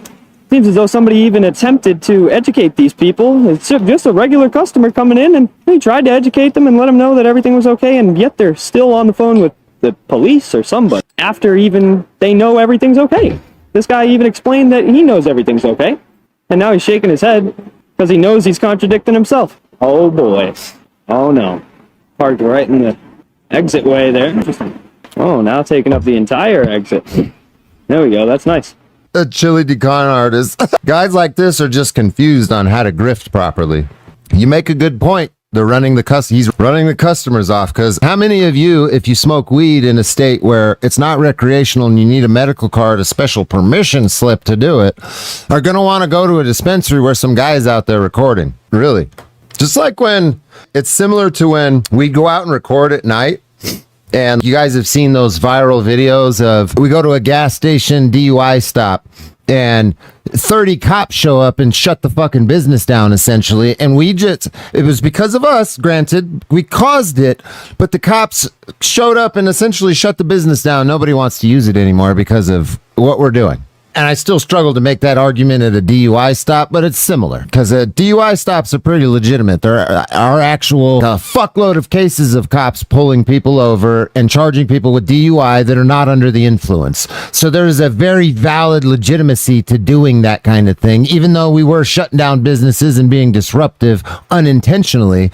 Seems as though somebody even attempted to educate these people. It's just a regular customer coming in, and they tried to educate them and let them know that everything was okay, and yet they're still on the phone with the police or somebody after even they know everything's okay. This guy even explained that he knows everything's okay, and now he's shaking his head because he knows he's contradicting himself. Oh boy. Oh no. Parked right in the exit way there. Oh, now taking up the entire exit. There we go. That's nice. A chili decon artist. Guys like this are just confused on how to grift properly. You make a good point. He's running the customers off, because how many of you, if you smoke weed in a state where it's not recreational and you need a medical card, a special permission slip to do it, are going to want to go to a dispensary where some guy's out there recording? Really? Just like when it's similar to when we go out and record at night And you guys have seen those viral videos of we go to a gas station DUI stop and 30 cops show up and shut the fucking business down essentially. And it was because of us, granted, we caused it, but the cops showed up and essentially shut the business down. Nobody wants to use it anymore because of what we're doing. And I still struggle to make that argument at a DUI stop, but it's similar because DUI stops are pretty legitimate. There are actual fuckload of cases of cops pulling people over and charging people with DUI that are not under the influence. So there is a very valid legitimacy to doing that kind of thing, even though we were shutting down businesses and being disruptive unintentionally.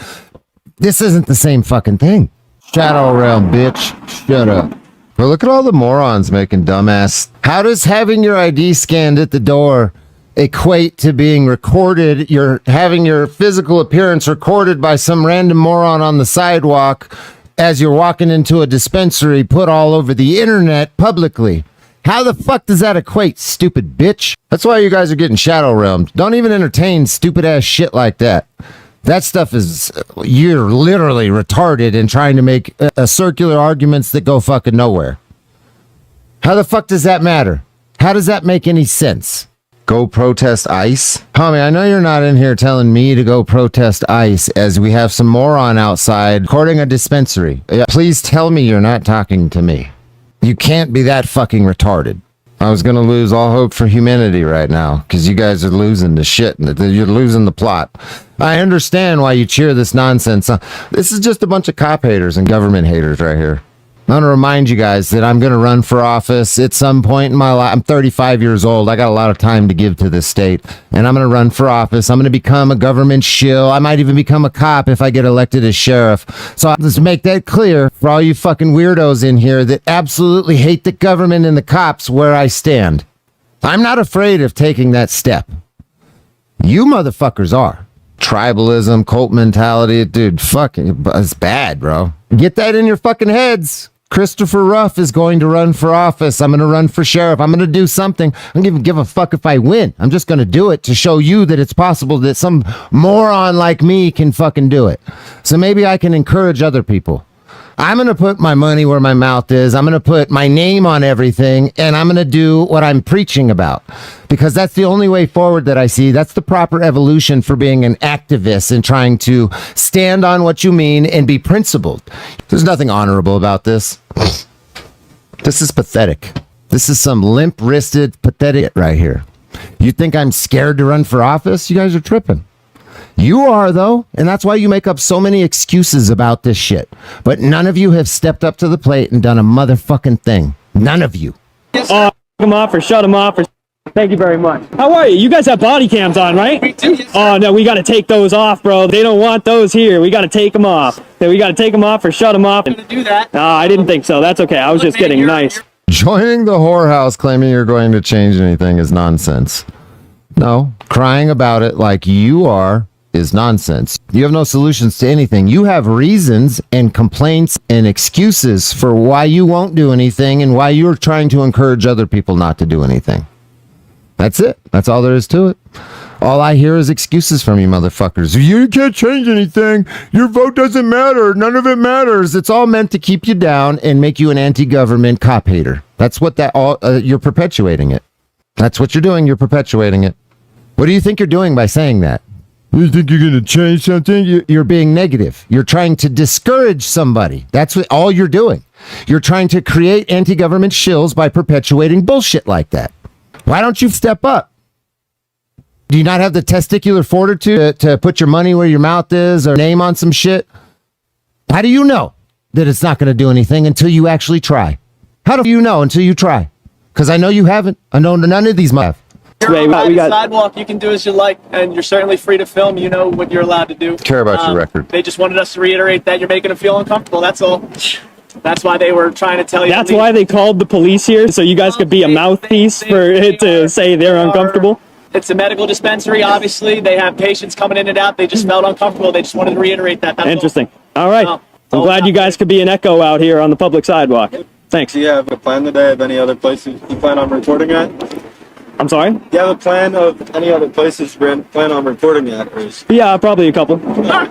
This isn't the same fucking thing. Shadow realm, bitch. Shut up. But look at all the morons making dumbass. How does having your ID scanned at the door equate to being recorded? You're having your physical appearance recorded by some random moron on the sidewalk as you're walking into a dispensary, put all over the internet publicly. How the fuck does that equate, stupid bitch? That's why you guys are getting shadow realmed. Don't even entertain stupid ass shit like that. That stuff is, you're literally retarded and trying to make circular arguments that go fucking nowhere. How the fuck does that matter? How does that make any sense? Go protest ICE? Homie, I know you're not in here telling me to go protest ICE as we have some moron outside recording a dispensary. Please tell me you're not talking to me. You can't be that fucking retarded. I was going to lose all hope for humanity right now because you guys are losing the shit and you're losing the plot. I understand why you cheer this nonsense. This is just a bunch of cop haters and government haters right here. I want to remind you guys that I'm going to run for office at some point in my life. I'm 35 years old. I got a lot of time to give to this state, and I'm going to run for office. I'm going to become a government shill. I might even become a cop if I get elected as sheriff. So I'll just make that clear for all you fucking weirdos in here that absolutely hate the government and the cops where I stand. I'm not afraid of taking that step. You motherfuckers are. Tribalism, cult mentality, dude, fucking, it's bad, bro. Get that in your fucking heads. Christopher Ruff is going to run for office. I'm going to run for sheriff. I'm going to do something. I don't even give a fuck if I win. I'm just going to do it to show you that it's possible that some moron like me can fucking do it. So maybe I can encourage other people. I'm going to put my money where my mouth is. I'm going to put my name on everything, and I'm going to do what I'm preaching about because that's the only way forward that I see. That's the proper evolution for being an activist and trying to stand on what you mean and be principled. There's nothing honorable about this. This is pathetic. This is some limp-wristed pathetic right here. You think I'm scared to run for office? You guys are tripping. You are, though, and that's why you make up so many excuses about this shit. But none of you have stepped up to the plate and done a motherfucking thing. None of you. Them off or shut them off or... Thank you very much. How are you? You guys have body cams on, right? We do, yes, sir. Oh, no, we got to take those off, bro. They don't want those here. We got to take them off. We got to take them off or shut them off. I'm gonna do that. No, I didn't think so. That's okay. I was just getting nice. Joining the whorehouse claiming you're going to change anything is nonsense. No, crying about it like you are is nonsense. You have no solutions to anything. You have reasons and complaints and excuses for why you won't do anything and why you're trying to encourage other people not to do anything. That's it. That's all there is to it. All I hear is excuses from you motherfuckers. You can't change anything. Your vote doesn't matter. None of it matters. It's all meant to keep you down and make you an anti-government cop hater. That's what you're perpetuating it. That's what you're doing. You're perpetuating it. What do you think you're doing by saying that? You think you're going to change something? You're being negative. You're trying to discourage somebody. That's all you're doing. You're trying to create anti-government shills by perpetuating bullshit like that. Why don't you step up? Do you not have the testicular fortitude to put your money where your mouth is or name on some shit? How do you know that it's not going to do anything until you actually try? How do you know until you try? Because I know you haven't. I know none of these have. You're on the sidewalk. You can do as you like, and you're certainly free to film. You know what you're allowed to do. Care about your record. They just wanted us to reiterate that you're making them feel uncomfortable. That's all. That's why they were trying to tell you. That's why they called the police here, so you guys could be a mouthpiece for it to say they're uncomfortable. It's a medical dispensary, obviously. They have patients coming in and out. They just felt uncomfortable. They just wanted to reiterate that. That's interesting. All right. No, I'm glad you guys could be an echo out here on the public sidewalk. Thanks. Do you have a plan today of any other places you plan on recording at? I'm sorry? Do you have a plan of any other places you plan on recording at? Or is... Yeah, probably a couple. Well,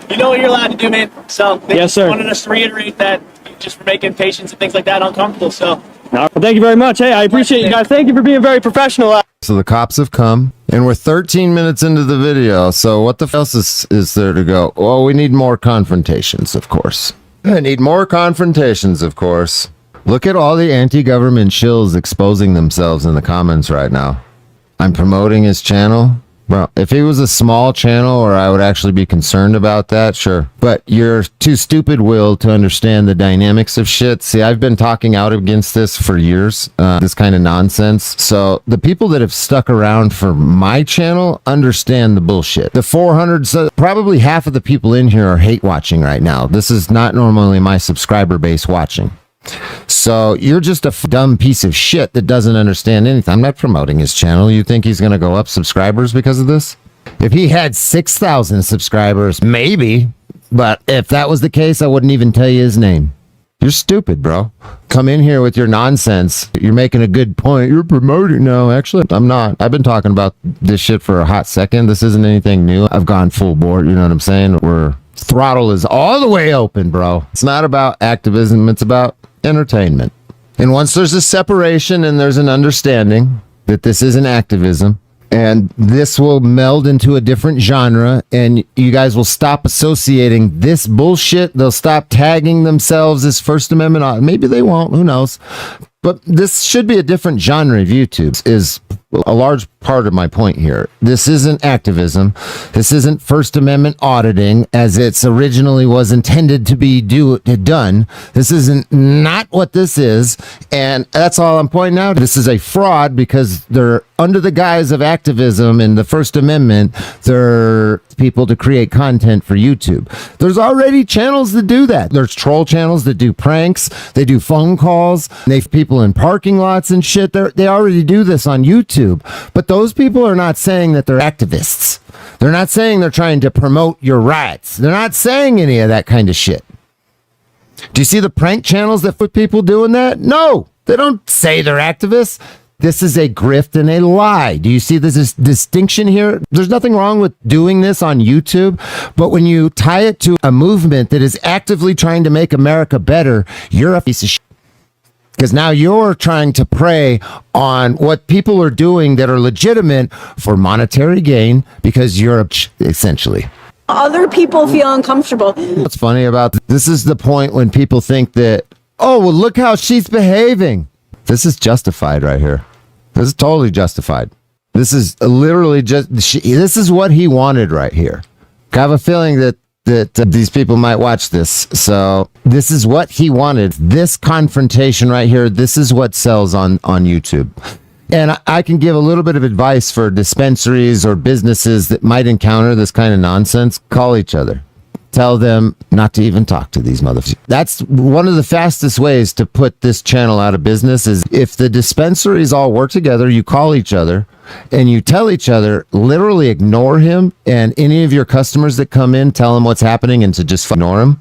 you know what you're allowed to do, man. So they yes, sir. wanted us to reiterate that just for making patients and things like that uncomfortable. So, well, thank you very much. Hey, I appreciate you guys. Thank you for being very professional. So the cops have come, and we're 13 minutes into the video. So what the f else is there to go? Well, we need more confrontations, of course. I need more confrontations, of course. Look at all the anti-government shills exposing themselves in the comments right now. I'm promoting his channel. Bro, if he was a small channel or I would actually be concerned about that, sure. But you're too stupid, Will, to understand the dynamics of shit. See, I've been talking out against this for years, this kind of nonsense. So the people that have stuck around for my channel understand the bullshit. The 400, so probably half of the people in here are hate watching right now. This is not normally my subscriber base watching. So you're just a dumb piece of shit that doesn't understand anything. I'm not promoting his channel. You think he's going to go up subscribers because of this? If he had 6,000 subscribers, maybe. But if that was the case, I wouldn't even tell you his name. You're stupid, bro. Come in here with your nonsense. You're making a good point. You're promoting. No, actually, I'm not. I've been talking about this shit for a hot second. This isn't anything new. I've gone full board. You know what I'm saying? Throttle is all the way open, bro. It's not about activism. It's about entertainment. And once there's a separation and there's an understanding that this isn't activism and this will meld into a different genre and you guys will stop associating this bullshit, they'll stop tagging themselves as First Amendment. Maybe they won't, who knows? But this should be a different genre of YouTube is a large part of my point here. This isn't activism. This isn't First Amendment auditing as it's originally was intended to be done. This isn't not what this is. And that's all I'm pointing out. This is a fraud because they're under the guise of activism and the First Amendment. They're people to create content for YouTube. There's already channels that do that. There's troll channels that do pranks. They do phone calls. They have people in parking lots and shit. They already do this on YouTube. But those people are not saying that they're activists. They're not saying they're trying to promote your rights. They're not saying any of that kind of shit. Do you see the prank channels that put people doing that? No, they don't say they're activists. This is a grift and a lie. Do you see this distinction here? There's nothing wrong with doing this on YouTube, but when you tie it to a movement that is actively trying to make America better, you're a piece of shit. Because now you're trying to prey on what people are doing that are legitimate for monetary gain because you're essentially. Other people feel uncomfortable. What's funny about this is the point when people think that, oh, well, look how she's behaving. This is justified right here. This is totally justified. This is literally this is what he wanted right here. I have a feeling that these people might watch this. So this is what he wanted. This confrontation right here, this is what sells on YouTube. And I can give a little bit of advice for dispensaries or businesses that might encounter this kind of nonsense. Call each other. Tell them not to even talk to these motherfuckers. That's one of the fastest ways to put this channel out of business is if the dispensaries all work together, you call each other and you tell each other, literally ignore him and any of your customers that come in, tell him what's happening and to just ignore him.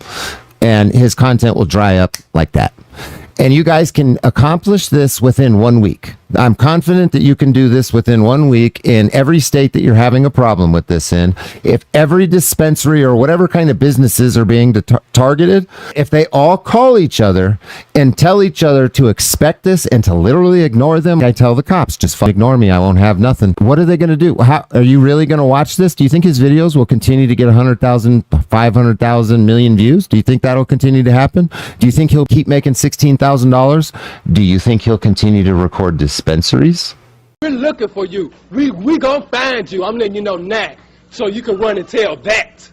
And his content will dry up like that. And you guys can accomplish this within 1 week. I'm confident that you can do this within 1 week in every state that you're having a problem with this in. If every dispensary or whatever kind of businesses are being targeted, if they all call each other and tell each other to expect this and to literally ignore them, I tell the cops, just ignore me. I won't have nothing. What are they going to do? How are you really going to watch this? Do you think his videos will continue to get 100,000, 500,000 million views? Do you think that'll continue to happen? Do you think he'll keep making $16,000? Do you think he'll continue to record dispensaries? We're looking for you. We gonna find you. I'm letting you know now, so you can run and tell that.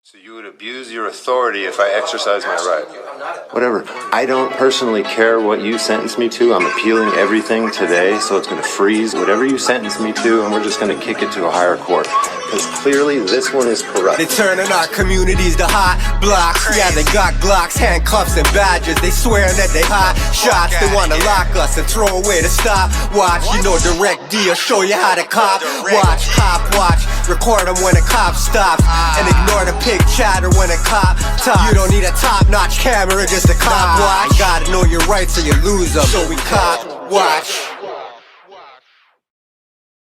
So you would abuse your authority if I exercise my right? Whatever. I don't personally care what you sentence me to. I'm appealing everything today, so it's going to freeze whatever you sentence me to, and we're just going to kick it to a higher court. Because clearly this one is corrupt. They turning our communities to hot blocks. Yeah, they got Glocks, handcuffs, and badges. They swearing that they hot shots. They wanna lock us and throw away the stopwatch. You know, direct deal, show you how to cop. Watch, cop, watch. Record them when a cop stops, and ignore the pig chatter when a cop talks. You don't need a top-notch camera, just a cop watch. You gotta know your rights or you lose them. So we cop watch.